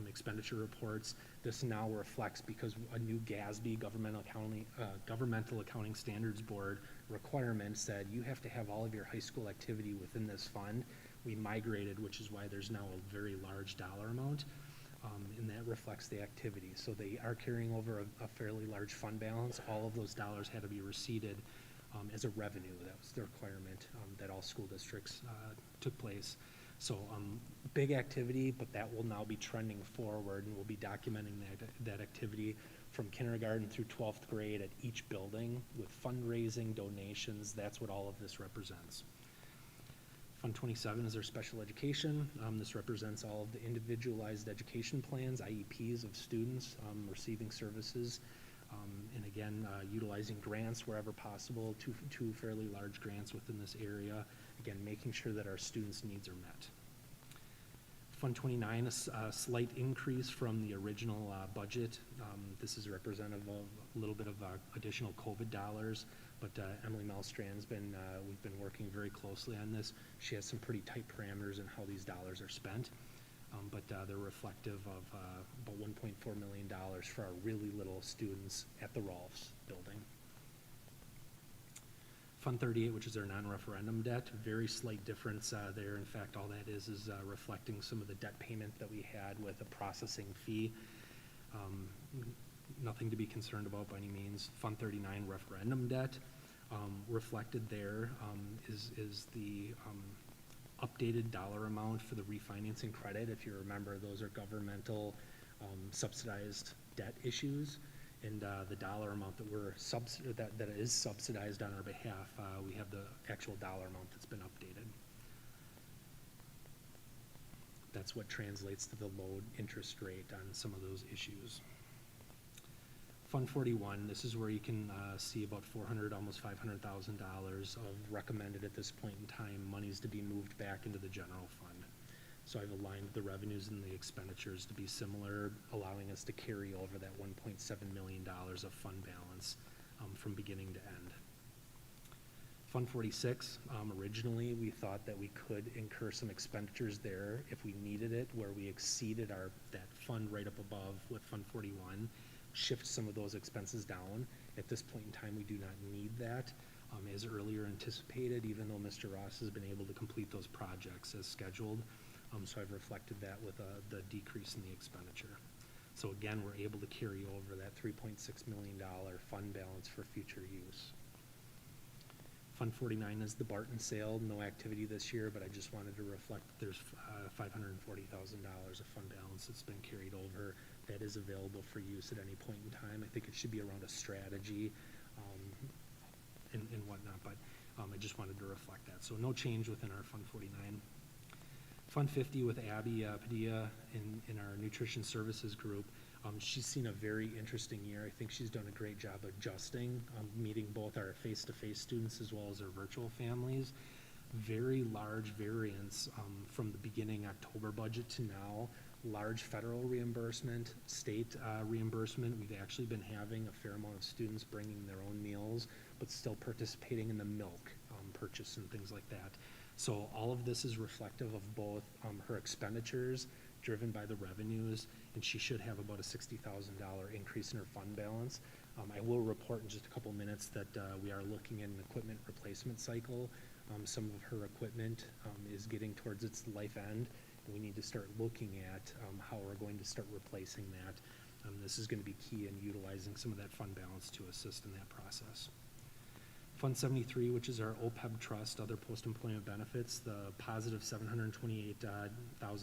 expenditure reports. This now reflects, because a new GASB, Governmental Accounting Standards Board requirement said you have to have all of your high school activity within this fund. We migrated, which is why there's now a very large dollar amount. And that reflects the activity. So they are carrying over a fairly large fund balance. All of those dollars had to be receipted as a revenue. That was the requirement that all school districts took place. So big activity, but that will now be trending forward, and we'll be documenting that activity from kindergarten through 12th grade at each building with fundraising, donations. That's what all of this represents. Fund 27 is our special education. This represents all of the individualized education plans, IEPs of students receiving services. And again, utilizing grants wherever possible, two fairly large grants within this area. Again, making sure that our students' needs are met. Fund 29, a slight increase from the original budget. This is representative of a little bit of additional COVID dollars, but Emily Malstrand's we've been working very closely on this. She has some pretty tight parameters in how these dollars are spent, but they're reflective of about $1.4 million for our really little students at the Rolfs building. Fund 38, which is our non-referendum debt, very slight difference there. In fact, all that is reflecting some of the debt payment that we had with a processing fee. Nothing to be concerned about by any means. Fund 39, referendum debt, reflected there is the updated dollar amount for the refinancing credit. If you remember, those are governmental subsidized debt issues. And the dollar amount that is subsidized on our behalf, we have the actual dollar amount that's been updated. That's what translates to the low interest rate on some of those issues. Fund 41, this is where you can see about almost $500,000 of recommended at this point in time monies to be moved back into the general fund. So I've aligned the revenues and the expenditures to be similar, allowing us to carry over that $1.7 million of fund balance from beginning to end. Fund 46, originally we thought that we could incur some expenditures there if we needed it, where we exceeded that fund right up above with Fund 41, shift some of those expenses down. At this point in time, we do not need that. As earlier anticipated, even though Mr. Ross has been able to complete those projects as scheduled. So I've reflected that with the decrease in the expenditure. So again, we're able to carry over that $3.6 million fund balance for future use. Fund 49 is the Barton sale. No activity this year, but I just wanted to reflect that there's $540,000 of fund balance that's been carried over that is available for use at any point in time. I think it should be around a strategy and whatnot, but I just wanted to reflect that. So no change within our Fund 49. Fund 50 with Abby Padilla in our nutrition services group. She's seen a very interesting year. I think she's done a great job adjusting, meeting both our face-to-face students as well as our virtual families. Very large variance from the beginning October budget to now. Large federal reimbursement, state reimbursement. We've actually been having a fair amount of students bringing their own meals, but still participating in the milk purchase and things like that. So all of this is reflective of both her expenditures driven by the revenues, and she should have about a $60,000 increase in her fund balance. I will report in just a couple minutes that we are looking at an equipment replacement cycle. Some of her equipment is getting towards its life end, and we need to start looking at how we're going to start replacing that. This is going to be key in utilizing some of that fund balance to assist in that process. Fund 73, which is our OPEB trust, other post-employment benefits, the positive $728,000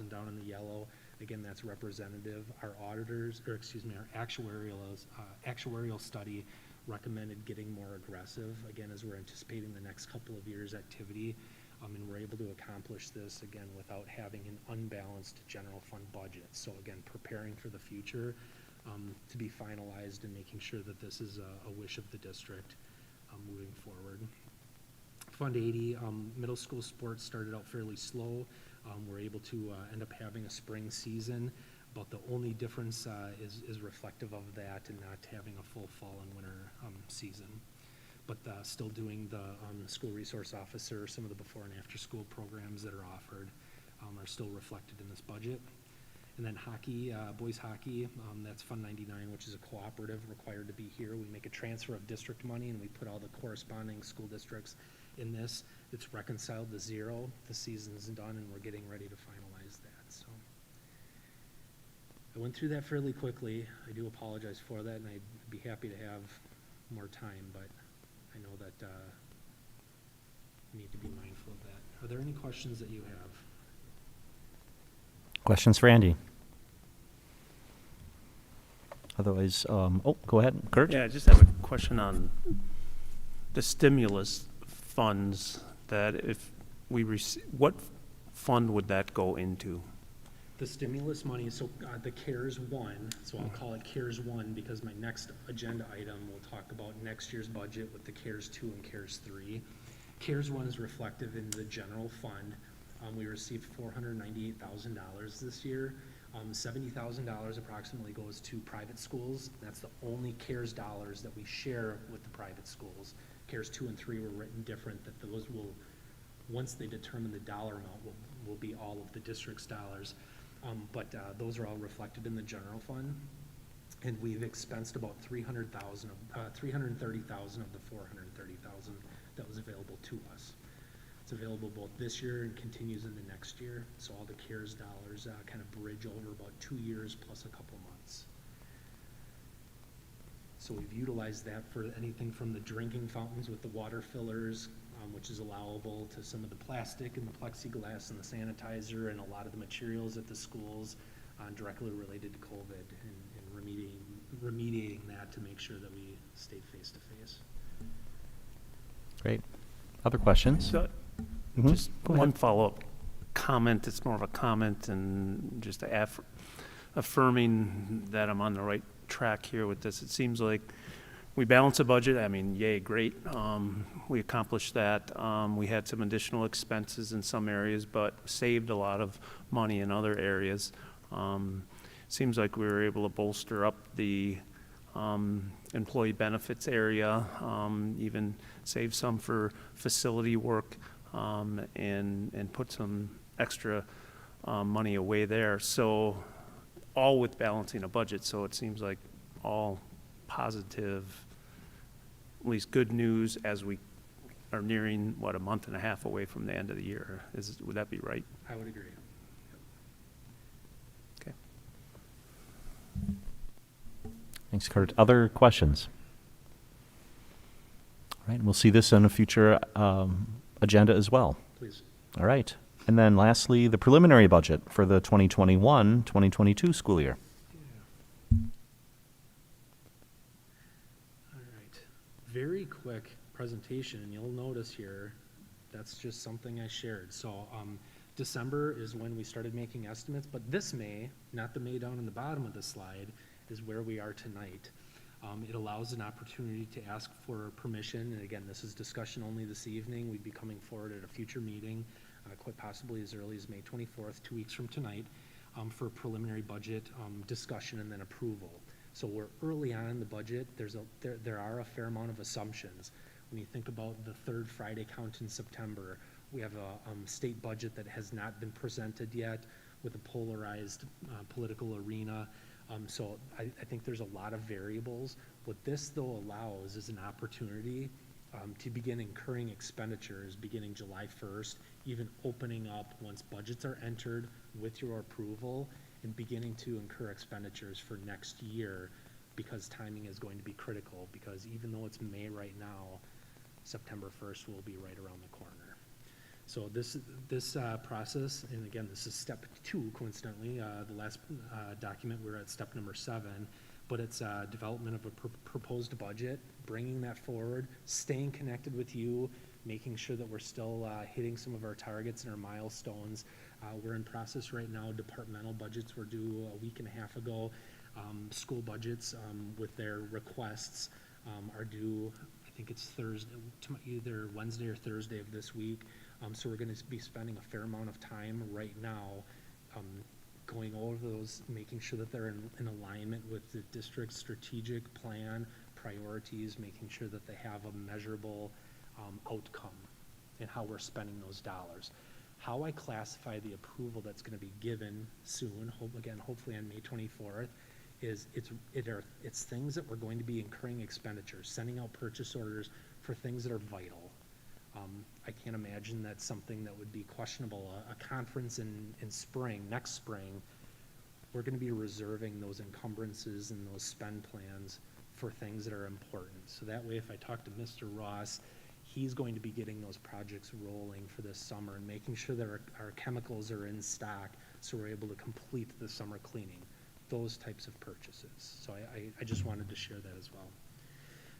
down in the yellow. Again, that's representative. Our auditors, or excuse me, our actuarial study recommended getting more aggressive, again, as we're anticipating the next couple of years' activity. And we're able to accomplish this, again, without having an unbalanced general fund budget. So again, preparing for the future to be finalized and making sure that this is a wish of the district. Moving forward. Fund 80, middle school sports started out fairly slow. We're able to end up having a spring season, but the only difference is reflective of that and not having a full fall and winter season. But still doing the school resource officer, some of the before and after school programs that are offered are still reflected in this budget. And then hockey, boys hockey, that's Fund 99, which is a cooperative required to be here. We make a transfer of district money and we put all the corresponding school districts in this. It's reconciled to zero. The season's done and we're getting ready to finalize that. So I went through that fairly quickly. I do apologize for that, and I'd be happy to have more time, but I know that we need to be mindful of that. Are there any questions that you have? Questions for Andy? Otherwise, go ahead, Kurt. Yeah, I just have a question on the stimulus funds that if we what fund would that go into? The stimulus money, so the CARES 1, so I'll call it CARES 1 because my next agenda item will talk about next year's budget with the CARES 2 and CARES 3. CARES 1 is reflective in the general fund. We received $498,000 this year. $70,000 approximately goes to private schools. That's the only CARES dollars that we share with the private schools. CARES 2 and 3 were written different, that those will, once they determine the dollar amount, will be all of the district's dollars. But those are all reflected in the general fund. And we've expensed about $330,000 of the $430,000 that was available to us. It's available both this year and continues into next year. So all the CARES dollars kind of bridge over about 2 years plus a couple months. So we've utilized that for anything from the drinking fountains with the water fillers, which is allowable, to some of the plastic and the plexiglass and the sanitizer and a lot of the materials at the schools directly related to COVID and remediating that to make sure that we stay face to face. Great. Other questions? So, Mhm. just Go one ahead. follow-up comment. It's more of a comment and just affirming that I'm on the right track here with this. It seems like we balance a budget. I mean, yay, great. We accomplished that. We had some additional expenses in some areas, but saved a lot of money in other areas. Seems like we were able to bolster up the employee benefits area, even save some for facility work, and put some extra money away there. So all with balancing a budget. So it seems like all positive, at least good news as we are nearing, what, a month and a half away from the end of the year. Would that be right? I would agree. Okay. Thanks, Kurt. Other questions? All right, we'll see this on a future agenda as well. Please. All right. And then lastly, the preliminary budget for the 2021-2022 school year. All right. Very quick presentation. You'll notice here, that's just something I shared. So December is when we started making estimates, but this May, not the May down in the bottom of the slide, is where we are tonight. It allows an opportunity to ask for permission, and again, this is discussion only this evening. We'd be coming forward at a future meeting, quite possibly as early as May 24th, 2 weeks from tonight, for preliminary budget discussion and then approval. So we're early on in the budget. There are a fair amount of assumptions. When you think about the third Friday count in September, we have a state budget that has not been presented yet with a polarized political arena. So I think there's a lot of variables. What this, though, allows is an opportunity to begin incurring expenditures beginning July 1st, even opening up once budgets are entered with your approval and beginning to incur expenditures for next year, because timing is going to be critical, because even though it's May right now, September 1st will be right around the corner. So this process, and again, this is step 2, coincidentally. The last document, we're at step number 7, but it's development of a proposed budget, bringing that forward, staying connected with you, making sure that we're still hitting some of our targets and our milestones. We're in process right now. Departmental budgets were due a week and a half ago. School budgets with their requests are due, I think it's Thursday, either Wednesday or Thursday of this week. So we're going to be spending a fair amount of time right now going over those, making sure that they're in alignment with the district's strategic plan, priorities, making sure that they have a measurable outcome in how we're spending those dollars. How I classify the approval that's going to be given soon, hopefully on May 24th, is it's things that we're going to be incurring expenditures, sending out purchase orders for things that are vital. I can't imagine that's something that would be questionable. A conference in spring, next spring, we're going to be reserving those encumbrances and those spend plans for things that are important. So that way, if I talk to Mr. Ross, he's going to be getting those projects rolling for this summer and making sure that our chemicals are in stock so we're able to complete the summer cleaning, those types of purchases. So I just wanted to share that as well.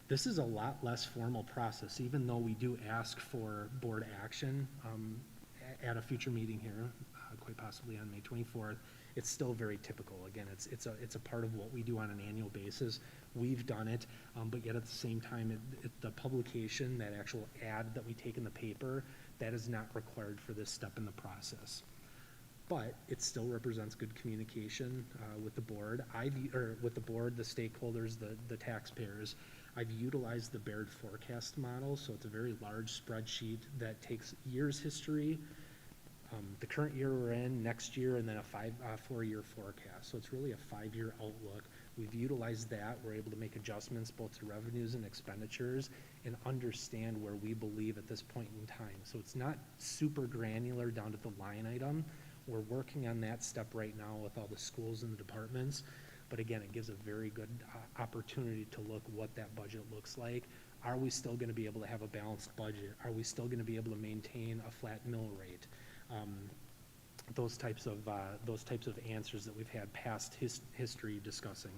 This is a lot less formal process, even though we do ask for board action at a future meeting here, quite possibly on May 24th. It's still very typical. Again, it's a part of what we do on an annual basis. We've done it, but yet at the same time, the publication, that actual ad that we take in the paper, that is not required for this step in the process. But it still represents good communication with the board. With the board, the stakeholders, the taxpayers. I've utilized the Baird forecast model, so it's a very large spreadsheet that takes years' history, the current year we're in, next year, and then a 4-year forecast. So it's really a 5-year outlook. We've utilized that. We're able to make adjustments both to revenues and expenditures and understand where we believe at this point in time. So it's not super granular down to the line item. We're working on that step right now with all the schools and the departments. But again, it gives a very good opportunity to look what that budget looks like. Are we still going to be able to have a balanced budget? Are we still going to be able to maintain a flat mill rate? Those types of answers that we've had past history discussing.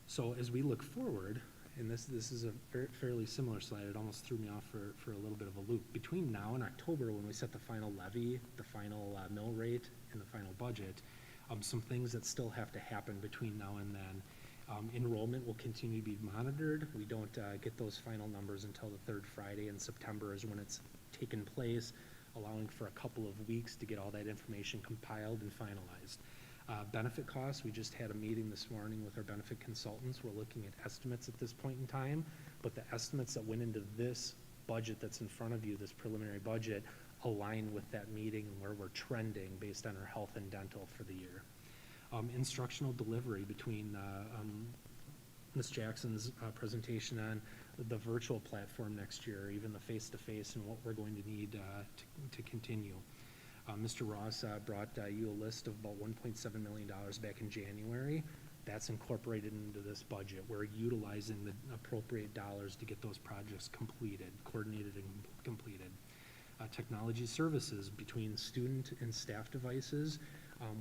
So as we look forward, and this is a fairly similar slide, it almost threw me off for a little bit of a loop. Between now and October, when we set the final levy, the final mill rate, and the final budget, some things that still have to happen between now and then. Enrollment will continue to be monitored. We don't get those final numbers until the third Friday in September is when it's taken place, allowing for a couple of weeks to get all that information compiled and finalized. Benefit costs, we just had a meeting this morning with our benefit consultants. We're looking at estimates at this point in time, but the estimates that went into this budget that's in front of you, this preliminary budget, align with that meeting and where we're trending based on our health and dental for the year. Instructional delivery between Ms. Jackson's presentation on the virtual platform next year, even the face-to-face, and what we're going to need to continue. Mr. Ross brought you a list of about $1.7 million back in January. That's incorporated into this budget. We're utilizing the appropriate dollars to get those projects completed, coordinated and completed. Technology services between student and staff devices.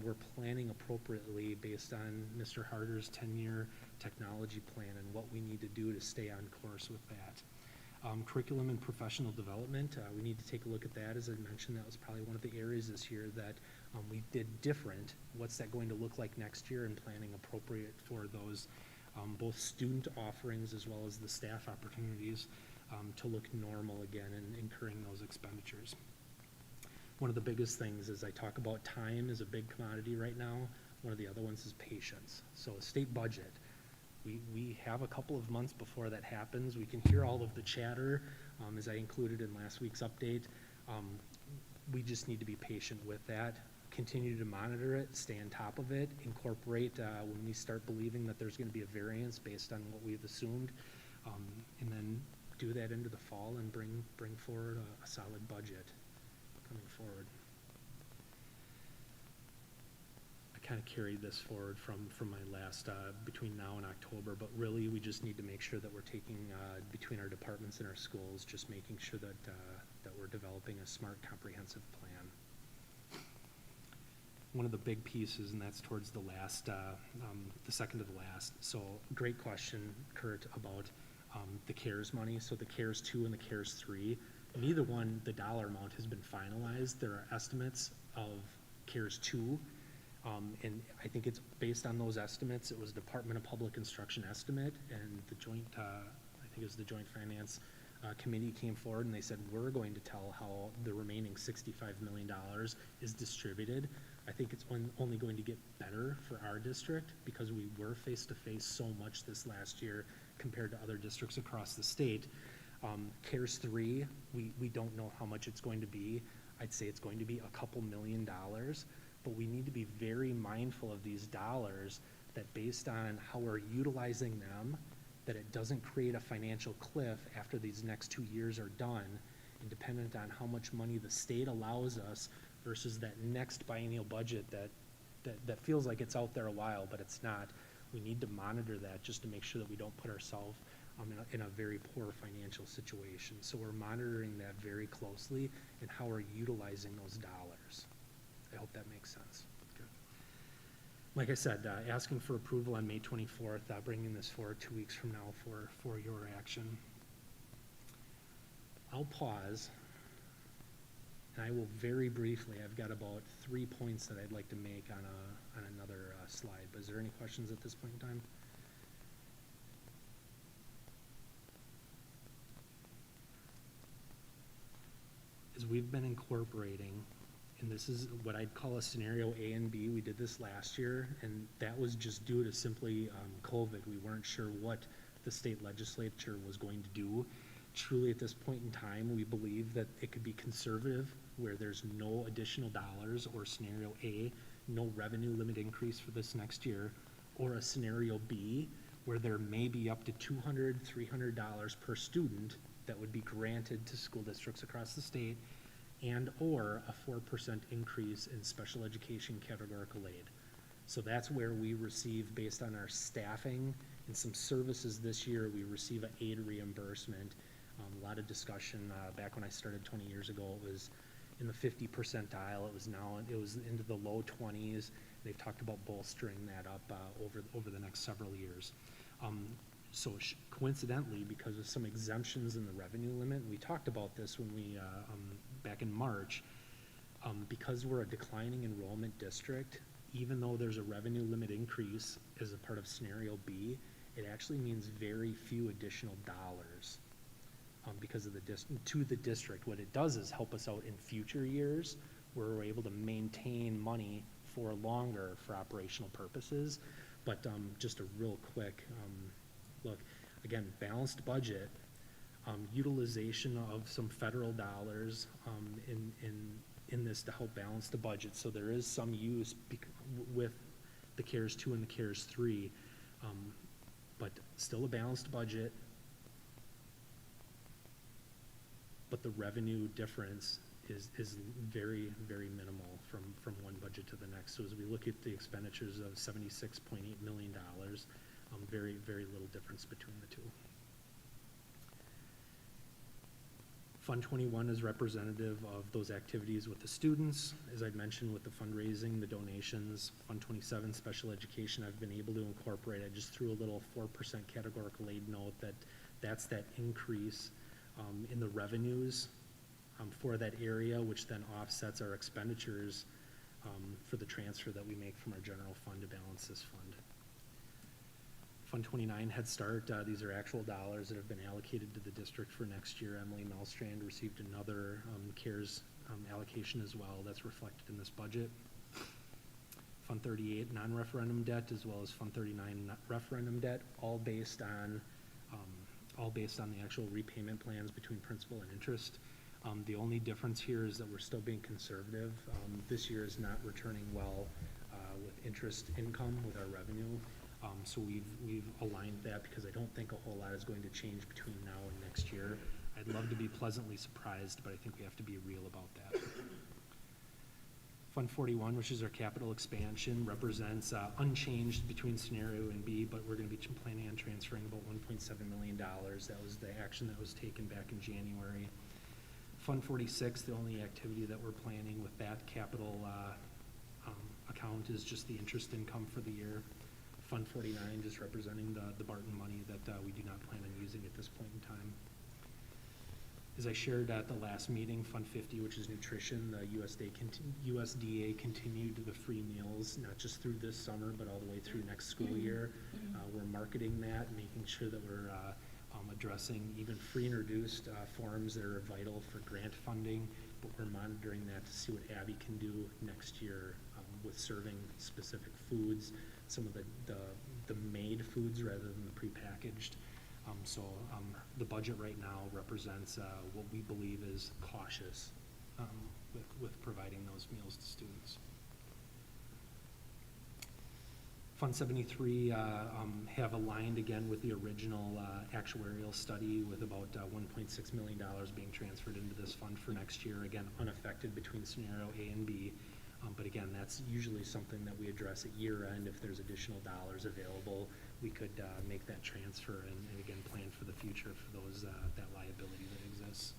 We're planning appropriately based on Mr. Harder's 10-year technology plan and what we need to do to stay on course with that. Curriculum and professional development, we need to take a look at that. As I mentioned, that was probably one of the areas this year that we did different. What's that going to look like next year, and planning appropriate for those both student offerings as well as the staff opportunities to look normal again and incurring those expenditures. One of the biggest things is I talk about time is a big commodity right now. One of the other ones is patience. So a state budget, we have a couple of months before that happens. We can hear all of the chatter, as I included in last week's update. We just need to be patient with that, continue to monitor it, stay on top of it, incorporate when we start believing that there's going to be a variance based on what we've assumed, and then do that into the fall and bring forward a solid budget coming forward. I kind of carried this forward from my last between now and October, but really we just need to make sure that we're taking between our departments and our schools, just making sure that that we're developing a smart, comprehensive plan. One of the big pieces, and that's towards the last, the second to the last. So great question, Kurt, about the CARES money. So the CARES 2 and the CARES 3, neither one, the dollar amount has been finalized. There are estimates of CARES 2, and I think it's based on those estimates. It was Department of Public Instruction estimate, and the joint, I think it was the Joint Finance Committee came forward and they said, we're going to tell how the remaining $65 million is distributed. I think it's only going to get better for our district because we were face-to-face so much this last year compared to other districts across the state. CARES 3, we don't know how much it's going to be. I'd say it's going to be a couple $1 million, but we need to be very mindful of these dollars, that based on how we're utilizing them, that it doesn't create a financial cliff after these next 2 years are done, and dependent on how much money the state allows us versus that next biennial budget that feels like it's out there a while, but it's not. We need to monitor that just to make sure that we don't put ourselves in a very poor financial situation. So we're monitoring that very closely and how we're utilizing those dollars. I hope that makes sense. Good. Like I said, asking for approval on May 24th, bringing this forward 2 weeks from now for your action. I'll pause, and I will very briefly, I've got about 3 points that I'd like to make on another slide, but is there any questions at this point in time? As we've been incorporating, and this is what I'd call a scenario A and B. We did this last year, and that was just due to simply COVID. We weren't sure what the state legislature was going to do. Truly, at this point in time, we believe that it could be conservative, where there's no additional dollars, or scenario A, no revenue limit increase for this next year, or a scenario B, where there may be up to $200, $300 per student that would be granted to school districts across the state, and or a 4% increase in special education categorical aid. So that's where we receive, based on our staffing and some services this year, we receive an aid reimbursement. A lot of discussion back when I started 20 years ago, it was in the 50 percentile. It was into the low 20s. They've talked about bolstering that up over the next several years. So coincidentally, because of some exemptions in the revenue limit, we talked about this when we, back in March, because we're a declining enrollment district, even though there's a revenue limit increase as a part of scenario B, it actually means very few additional dollars because of to the district. What it does is help us out in future years where we're able to maintain money for longer for operational purposes. But just a real quick look, again, balanced budget, utilization of some federal dollars in this to help balance the budget. So there is some use with the CARES 2 and the CARES 3, but still a balanced budget. But the revenue difference is very, very minimal from one budget to the next. So as we look at the expenditures of $76.8 million, very, very little difference between the two. Fund 21 is representative of those activities with the students. As I'd mentioned, with the fundraising, the donations. Fund 27, special education, I've been able to incorporate. I just threw a little 4% categorical aid note that's that increase in the revenues for that area, which then offsets our expenditures for the transfer that we make from our general fund to balance this fund. Fund 29, Head Start, these are actual dollars that have been allocated to the district for next year. Emily Malstrand received another CARES allocation as well. That's reflected in this budget. Fund 38, non-referendum debt, as well as Fund 39, referendum debt, all based on the actual repayment plans between principal and interest. The only difference here is that we're still being conservative. This year is not returning well with interest income, with our revenue. So we've aligned that because I don't think a whole lot is going to change between now and next year. I'd love to be pleasantly surprised, but I think we have to be real about that. Fund 41, which is our capital expansion, represents unchanged between scenario and B, but we're going to be planning on transferring about $1.7 million. That was the action that was taken back in January. Fund 46, the only activity that we're planning with that capital account is just the interest income for the year. Fund 49, just representing the Barton money that we do not plan on using at this point in time. As I shared at the last meeting, Fund 50, which is nutrition, the USDA continued the free meals, not just through this summer, but all the way through next school year. We're marketing that, making sure that we're addressing even free and reduced forms that are vital for grant funding, but we're monitoring that to see what Abby can do next year with serving specific foods, some of the made foods rather than the prepackaged. So the budget right now represents what we believe is cautious with providing those meals to students. Fund 73 have aligned again with the original actuarial study with about $1.6 million being transferred into this fund for next year, again, unaffected between scenario A and B. But again, that's usually something that we address at year end. If there's additional dollars available, we could make that transfer and again, plan for the future for those, that liability that exists.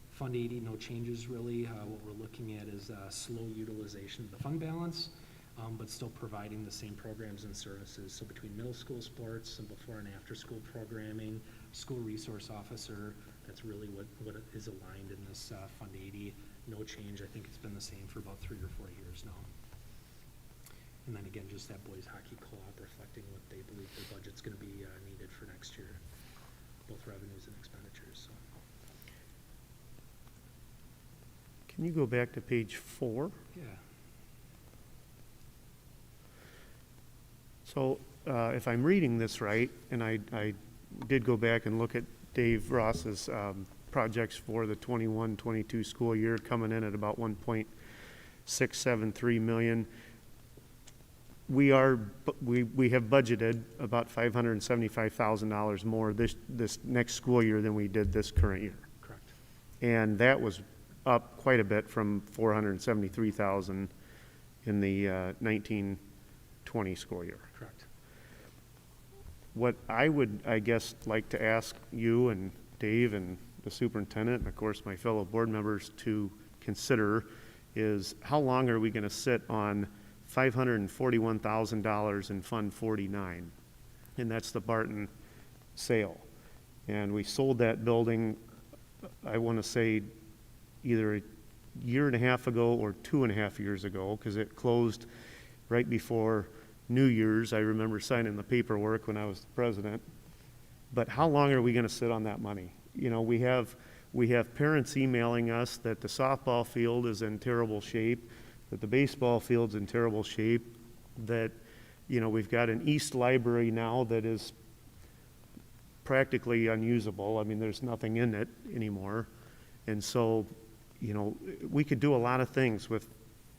Fund 80, no changes really. What we're looking at is slow utilization of the fund balance, but still providing the same programs and services. So between middle school sports, some before and after school programming, school resource officer, that's really what is aligned in this Fund 80. No change. I think it's been the same for about 3 or 4 years now. And then again, just that boys hockey co-op reflecting what they believe their budget's going to be needed for next year, both revenues and expenditures. So. Can you go back to page 4? Yeah. So if I'm reading this right, and I did go back and look at Dave Ross's projects for the 21-22 school year, coming in at about 1.673 million. We have budgeted about $575,000 more this next school year than we did this current year. Correct. And that was up quite a bit from 473,000 in the 19-20 school year. Correct. What I would, I guess, like to ask you and Dave and the superintendent, and of course my fellow board members to consider is how long are we going to sit on $541,000 in Fund 49? And that's the Barton sale. And we sold that building, I want to say, either a year and a half ago or 2.5 years ago, because it closed right before New Year's. I remember signing the paperwork when I was the president. But how long are we going to sit on that money? You know, we have parents emailing us that the softball field is in terrible shape, that the baseball field's in terrible shape, that, you know, we've got an East Library now that is practically unusable. I mean, there's nothing in it anymore. And so, you know, we could do a lot of things with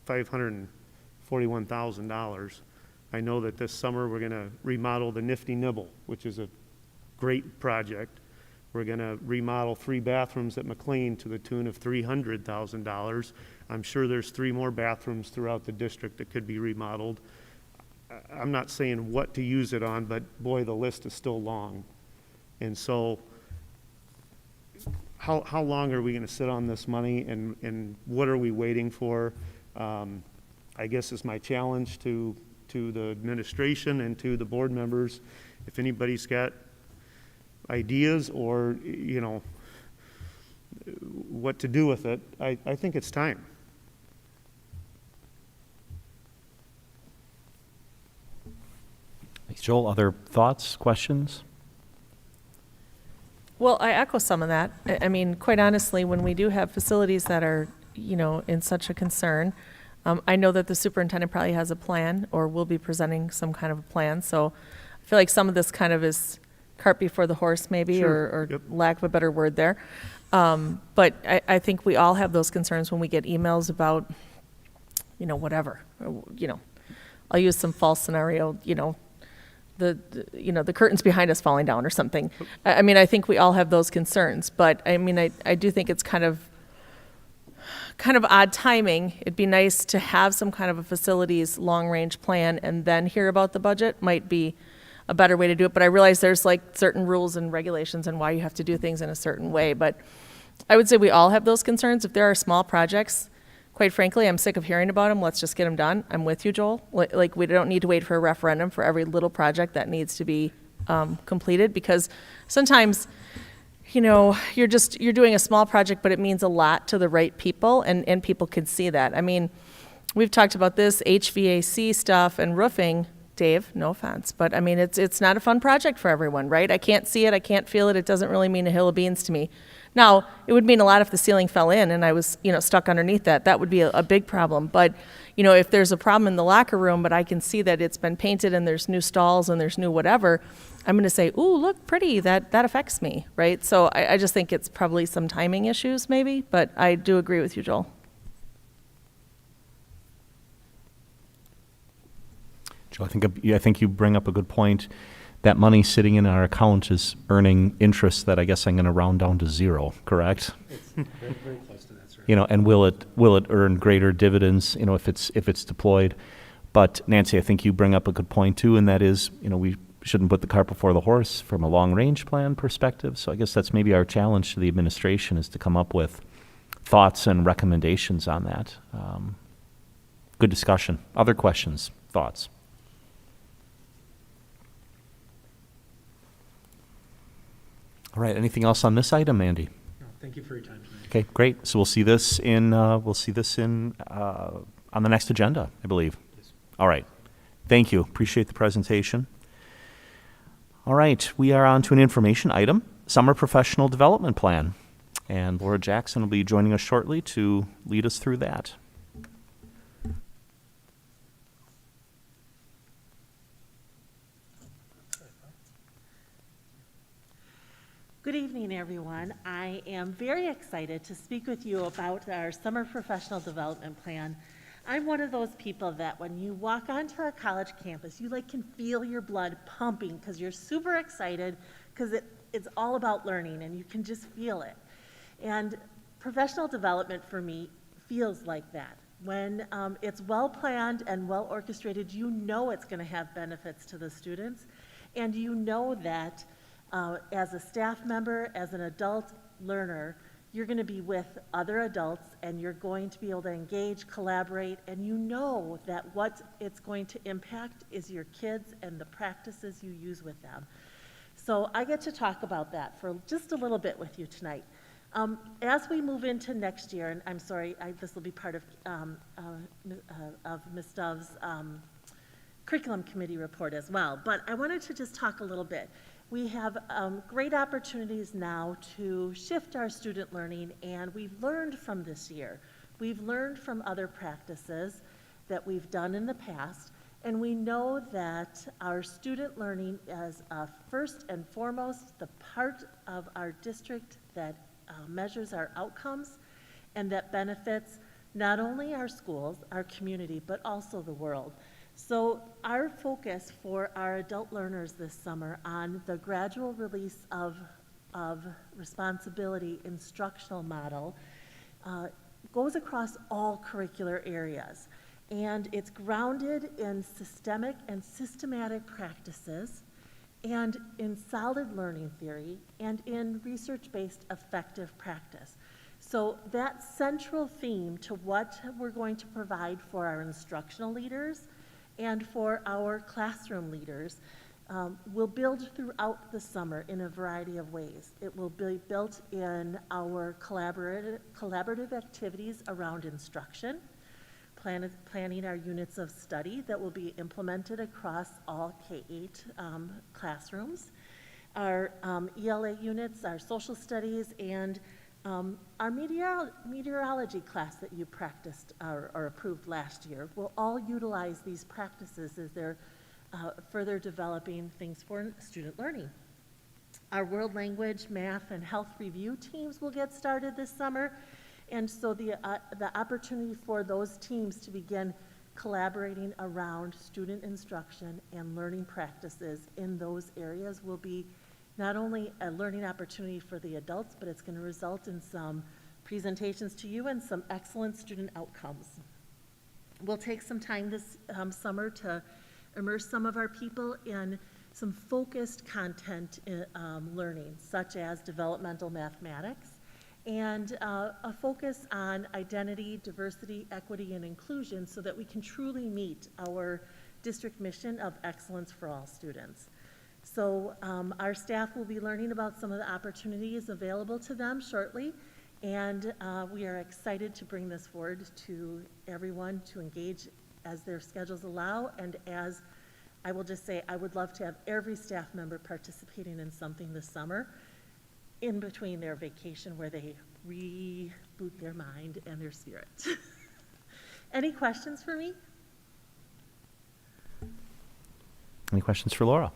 $541,000. I know that this summer we're going to remodel the Nifty Nibble, which is a great project. We're going to remodel 3 bathrooms at McLean to the tune of $300,000. I'm sure there's 3 more bathrooms throughout the district that could be remodeled. I'm not saying what to use it on, but boy, the list is still long. And so how long are we going to sit on this money, and what are we waiting for? I guess is my challenge to the administration and to the board members. If anybody's got ideas or, you know, what to do with it, I think it's time. Thanks, Joel. Other thoughts, questions? Well, I echo some of that. I mean, quite honestly, when we do have facilities that are, you know, in such a concern, I know that the superintendent probably has a plan or will be presenting some kind of a plan. So I feel like some of this kind of is cart before the horse maybe, Sure. or Yep. lack of a better word there. But I think we all have those concerns when we get emails about, you know, whatever, you know, I'll use some false scenario, you know, the curtains behind us falling down or something. I mean, I think we all have those concerns, but I mean, I do think it's kind of odd timing. It'd be nice to have some kind of a facilities long-range plan and then hear about the budget might be a better way to do it. But I realize there's like certain rules and regulations and why you have to do things in a certain way. But I would say we all have those concerns. If there are small projects, quite frankly, I'm sick of hearing about them. Let's just get them done. I'm with you, Joel. Like we don't need to wait for a referendum for every little project that needs to be completed, because sometimes, you know, you're doing a small project, but it means a lot to the right people, and people can see that. I mean, we've talked about this HVAC stuff and roofing, Dave, no offense, but I mean, it's not a fun project for everyone, right? I can't see it, I can't feel it, it doesn't really mean a hill of beans to me. Now, it would mean a lot if the ceiling fell in and I was, you know, stuck underneath that. That would be a big problem. But, you know, if there's a problem in the locker room, but I can see that it's been painted and there's new stalls and there's new whatever, I'm going to say, ooh, look, pretty, that affects me, right? So I just think it's probably some timing issues maybe, but I do agree with you, Joel. Joe, I think you bring up a good point. That money sitting in our account is earning interest that I guess I'm going to round down to zero, correct? It's very, very close to that, right? You know, and will it earn greater dividends, you know, if it's deployed? But Nancy, I think you bring up a good point too, and that is, you know, we shouldn't put the cart before the horse from a long-range plan perspective. So I guess that's maybe our challenge to the administration, is to come up with thoughts and recommendations on that. Good discussion. Other questions, thoughts? All right, anything else on this item, Andy? No, thank you for your time tonight. Okay, great. So we'll see this in on the next agenda, I believe. Yes. All right. Thank you. Appreciate the presentation. All right, we are on to an information item, Summer Professional Development Plan. And Laura Jackson will be joining us shortly to lead us through that. Good evening, everyone. I am very excited to speak with you about our Summer Professional Development Plan. I'm one of those people that when you walk onto our college campus, you can feel your blood pumping because you're super excited because it's all about learning and you can just feel it. And professional development for me feels like that. When it's well planned and well orchestrated, you know it's going to have benefits to the students, and you know that as a staff member, as an adult learner, you're going to be with other adults and you're going to be able to engage, collaborate, and you know that what it's going to impact is your kids and the practices you use with them. So I get to talk about that for just a little bit with you tonight. As we move into next year, and I'm sorry, this will be part of Ms. Dove's curriculum committee report as well, but I wanted to just talk a little bit. We have great opportunities now to shift our student learning, and we've learned from this year. We've learned from other practices that we've done in the past, and we know that our student learning is first and foremost the part of our district that measures our outcomes and that benefits not only our schools, our community, but also the world. So our focus for our adult learners this summer on the gradual release of responsibility instructional model goes across all curricular areas. And it's grounded in systemic and systematic practices and in solid learning theory and in research-based effective practice. So that central theme to what we're going to provide for our instructional leaders and for our classroom leaders will build throughout the summer in a variety of ways. It will be built in our collaborative activities around instruction, planning our units of study that will be implemented across all K-8 classrooms, our ELA units, our social studies, and our meteorology class that you practiced or approved last year will all utilize these practices as they're further developing things for student learning. Our world language, math, and health review teams will get started this summer, and so the opportunity for those teams to begin collaborating around student instruction and learning practices in those areas will be not only a learning opportunity for the adults, but it's going to result in some presentations to you and some excellent student outcomes. We'll take some time this summer to immerse some of our people in some focused content learning, such as developmental mathematics, and a focus on identity, diversity, equity, and inclusion so that we can truly meet our district mission of excellence for all students. So our staff will be learning about some of the opportunities available to them shortly, and we are excited to bring this forward to everyone to engage as their schedules allow, and as I will just say, I would love to have every staff member participating in something this summer in between their vacation where they reboot their mind and their spirit. Any questions for me? Any questions for Laura?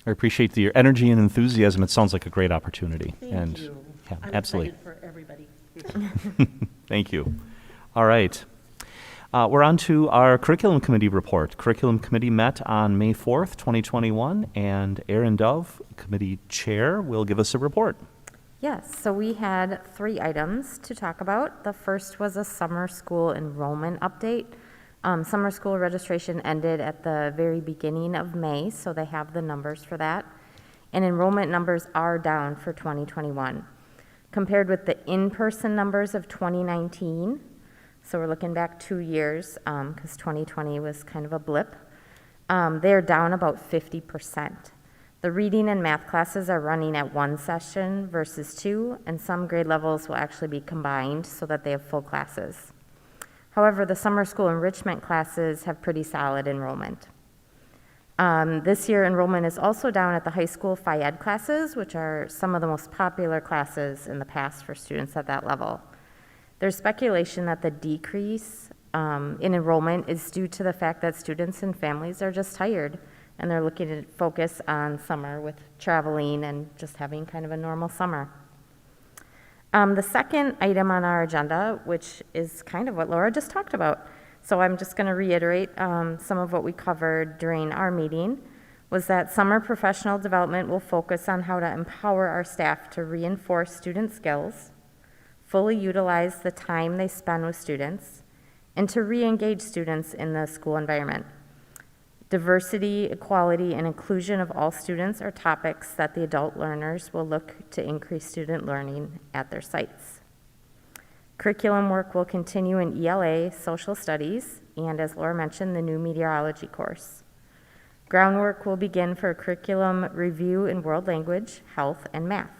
I appreciate your energy and enthusiasm. It sounds like a great opportunity. Thank you. Yeah, I'm absolutely. excited for everybody. Thank you. All right. We're on to our Curriculum Committee report. Curriculum Committee met on May 4th, 2021, and Erin Dove, Committee Chair, will give us a report. Yes, so we had 3 items to talk about. The first was a summer school enrollment update. Summer school registration ended at the very beginning of May, so they have the numbers for that. And enrollment numbers are down for 2021. Compared with the in-person numbers of 2019, so we're looking back 2 years, because 2020 was kind of a blip, they're down about 50%. The reading and math classes are running at 1 session versus 2, and some grade levels will actually be combined so that they have full classes. However, the summer school enrichment classes have pretty solid enrollment. This year, enrollment is also down at the high school Phi Ed classes, which are some of the most popular classes in the past for students at that level. There's speculation that the decrease in enrollment is due to the fact that students and families are just tired, and they're looking to focus on summer with traveling and just having kind of a normal summer. The second item on our agenda, which is kind of what Laura just talked about, so I'm just going to reiterate some of what we covered during our meeting, was that summer professional development will focus on how to empower our staff to reinforce student skills, fully utilize the time they spend with students, and to re-engage students in the school environment. Diversity, equality, and inclusion of all students are topics that the adult learners will look to increase student learning at their sites. Curriculum work will continue in ELA, social studies, and as Laura mentioned, the new meteorology course. Groundwork will begin for a curriculum review in world language, health, and math.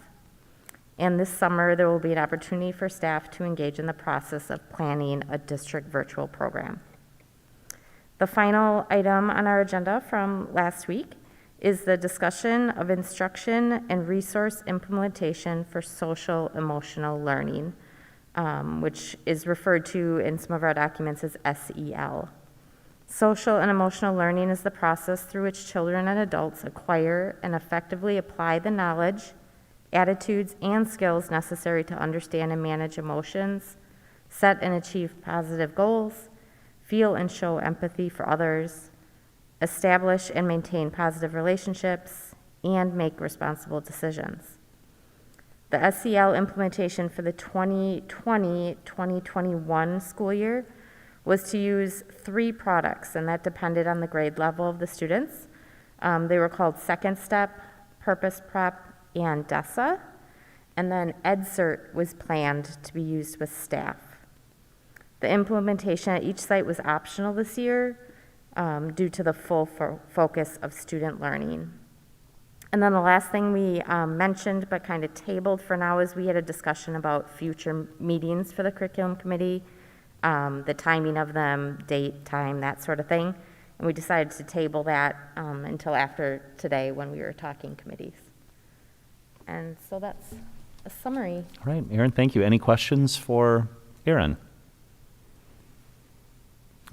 And this summer, there will be an opportunity for staff to engage in the process of planning a district virtual program. The final item on our agenda from last week is the discussion of instruction and resource implementation for social emotional learning, which is referred to in some of our documents as SEL. Social and emotional learning is the process through which children and adults acquire and effectively apply the knowledge, attitudes, and skills necessary to understand and manage emotions, set and achieve positive goals, feel and show empathy for others, establish and maintain positive relationships, and make responsible decisions. The SEL implementation for the 2020-2021 school year was to use 3 products, and that depended on the grade level of the students. They were called Second Step, Purpose Prep, and DESA, and then EdCert was planned to be used with staff. The implementation at each site was optional this year due to the full focus of student learning. And then the last thing we mentioned but kind of tabled for now is we had a discussion about future meetings for the curriculum committee, the timing of them, date, time, that sort of thing. And we decided to table that until after today when we were talking committees. And so that's a summary. All right, Erin, thank you. Any questions for Erin?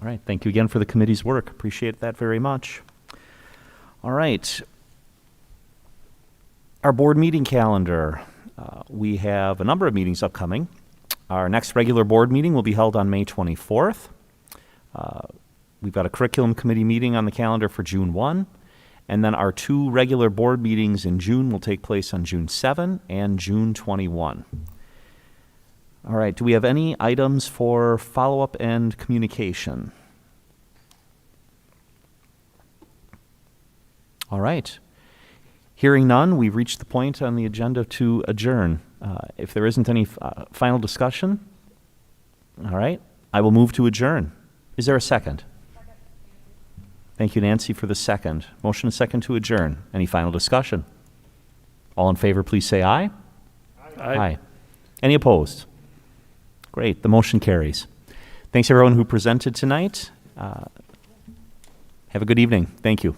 All right, thank you again for the committee's work. Appreciate that very much. All right. Our board meeting calendar. We have a number of meetings upcoming. Our next regular board meeting will be held on May 24th. We've got a curriculum committee meeting on the calendar for June 1. And then our 2 regular board meetings in June will take place on June 7 and June 21. All right, do we have any items for follow-up and communication? All right. Hearing none, we've reached the point on the agenda to adjourn. If there isn't any final discussion, all right, I will move to adjourn. Is there a second? Thank you, Nancy, for the second. Motion and second to adjourn. Any final discussion? All in favor, please say aye. Aye. Any opposed? Great, the motion carries. Thanks everyone who presented tonight. Have a good evening. Thank you.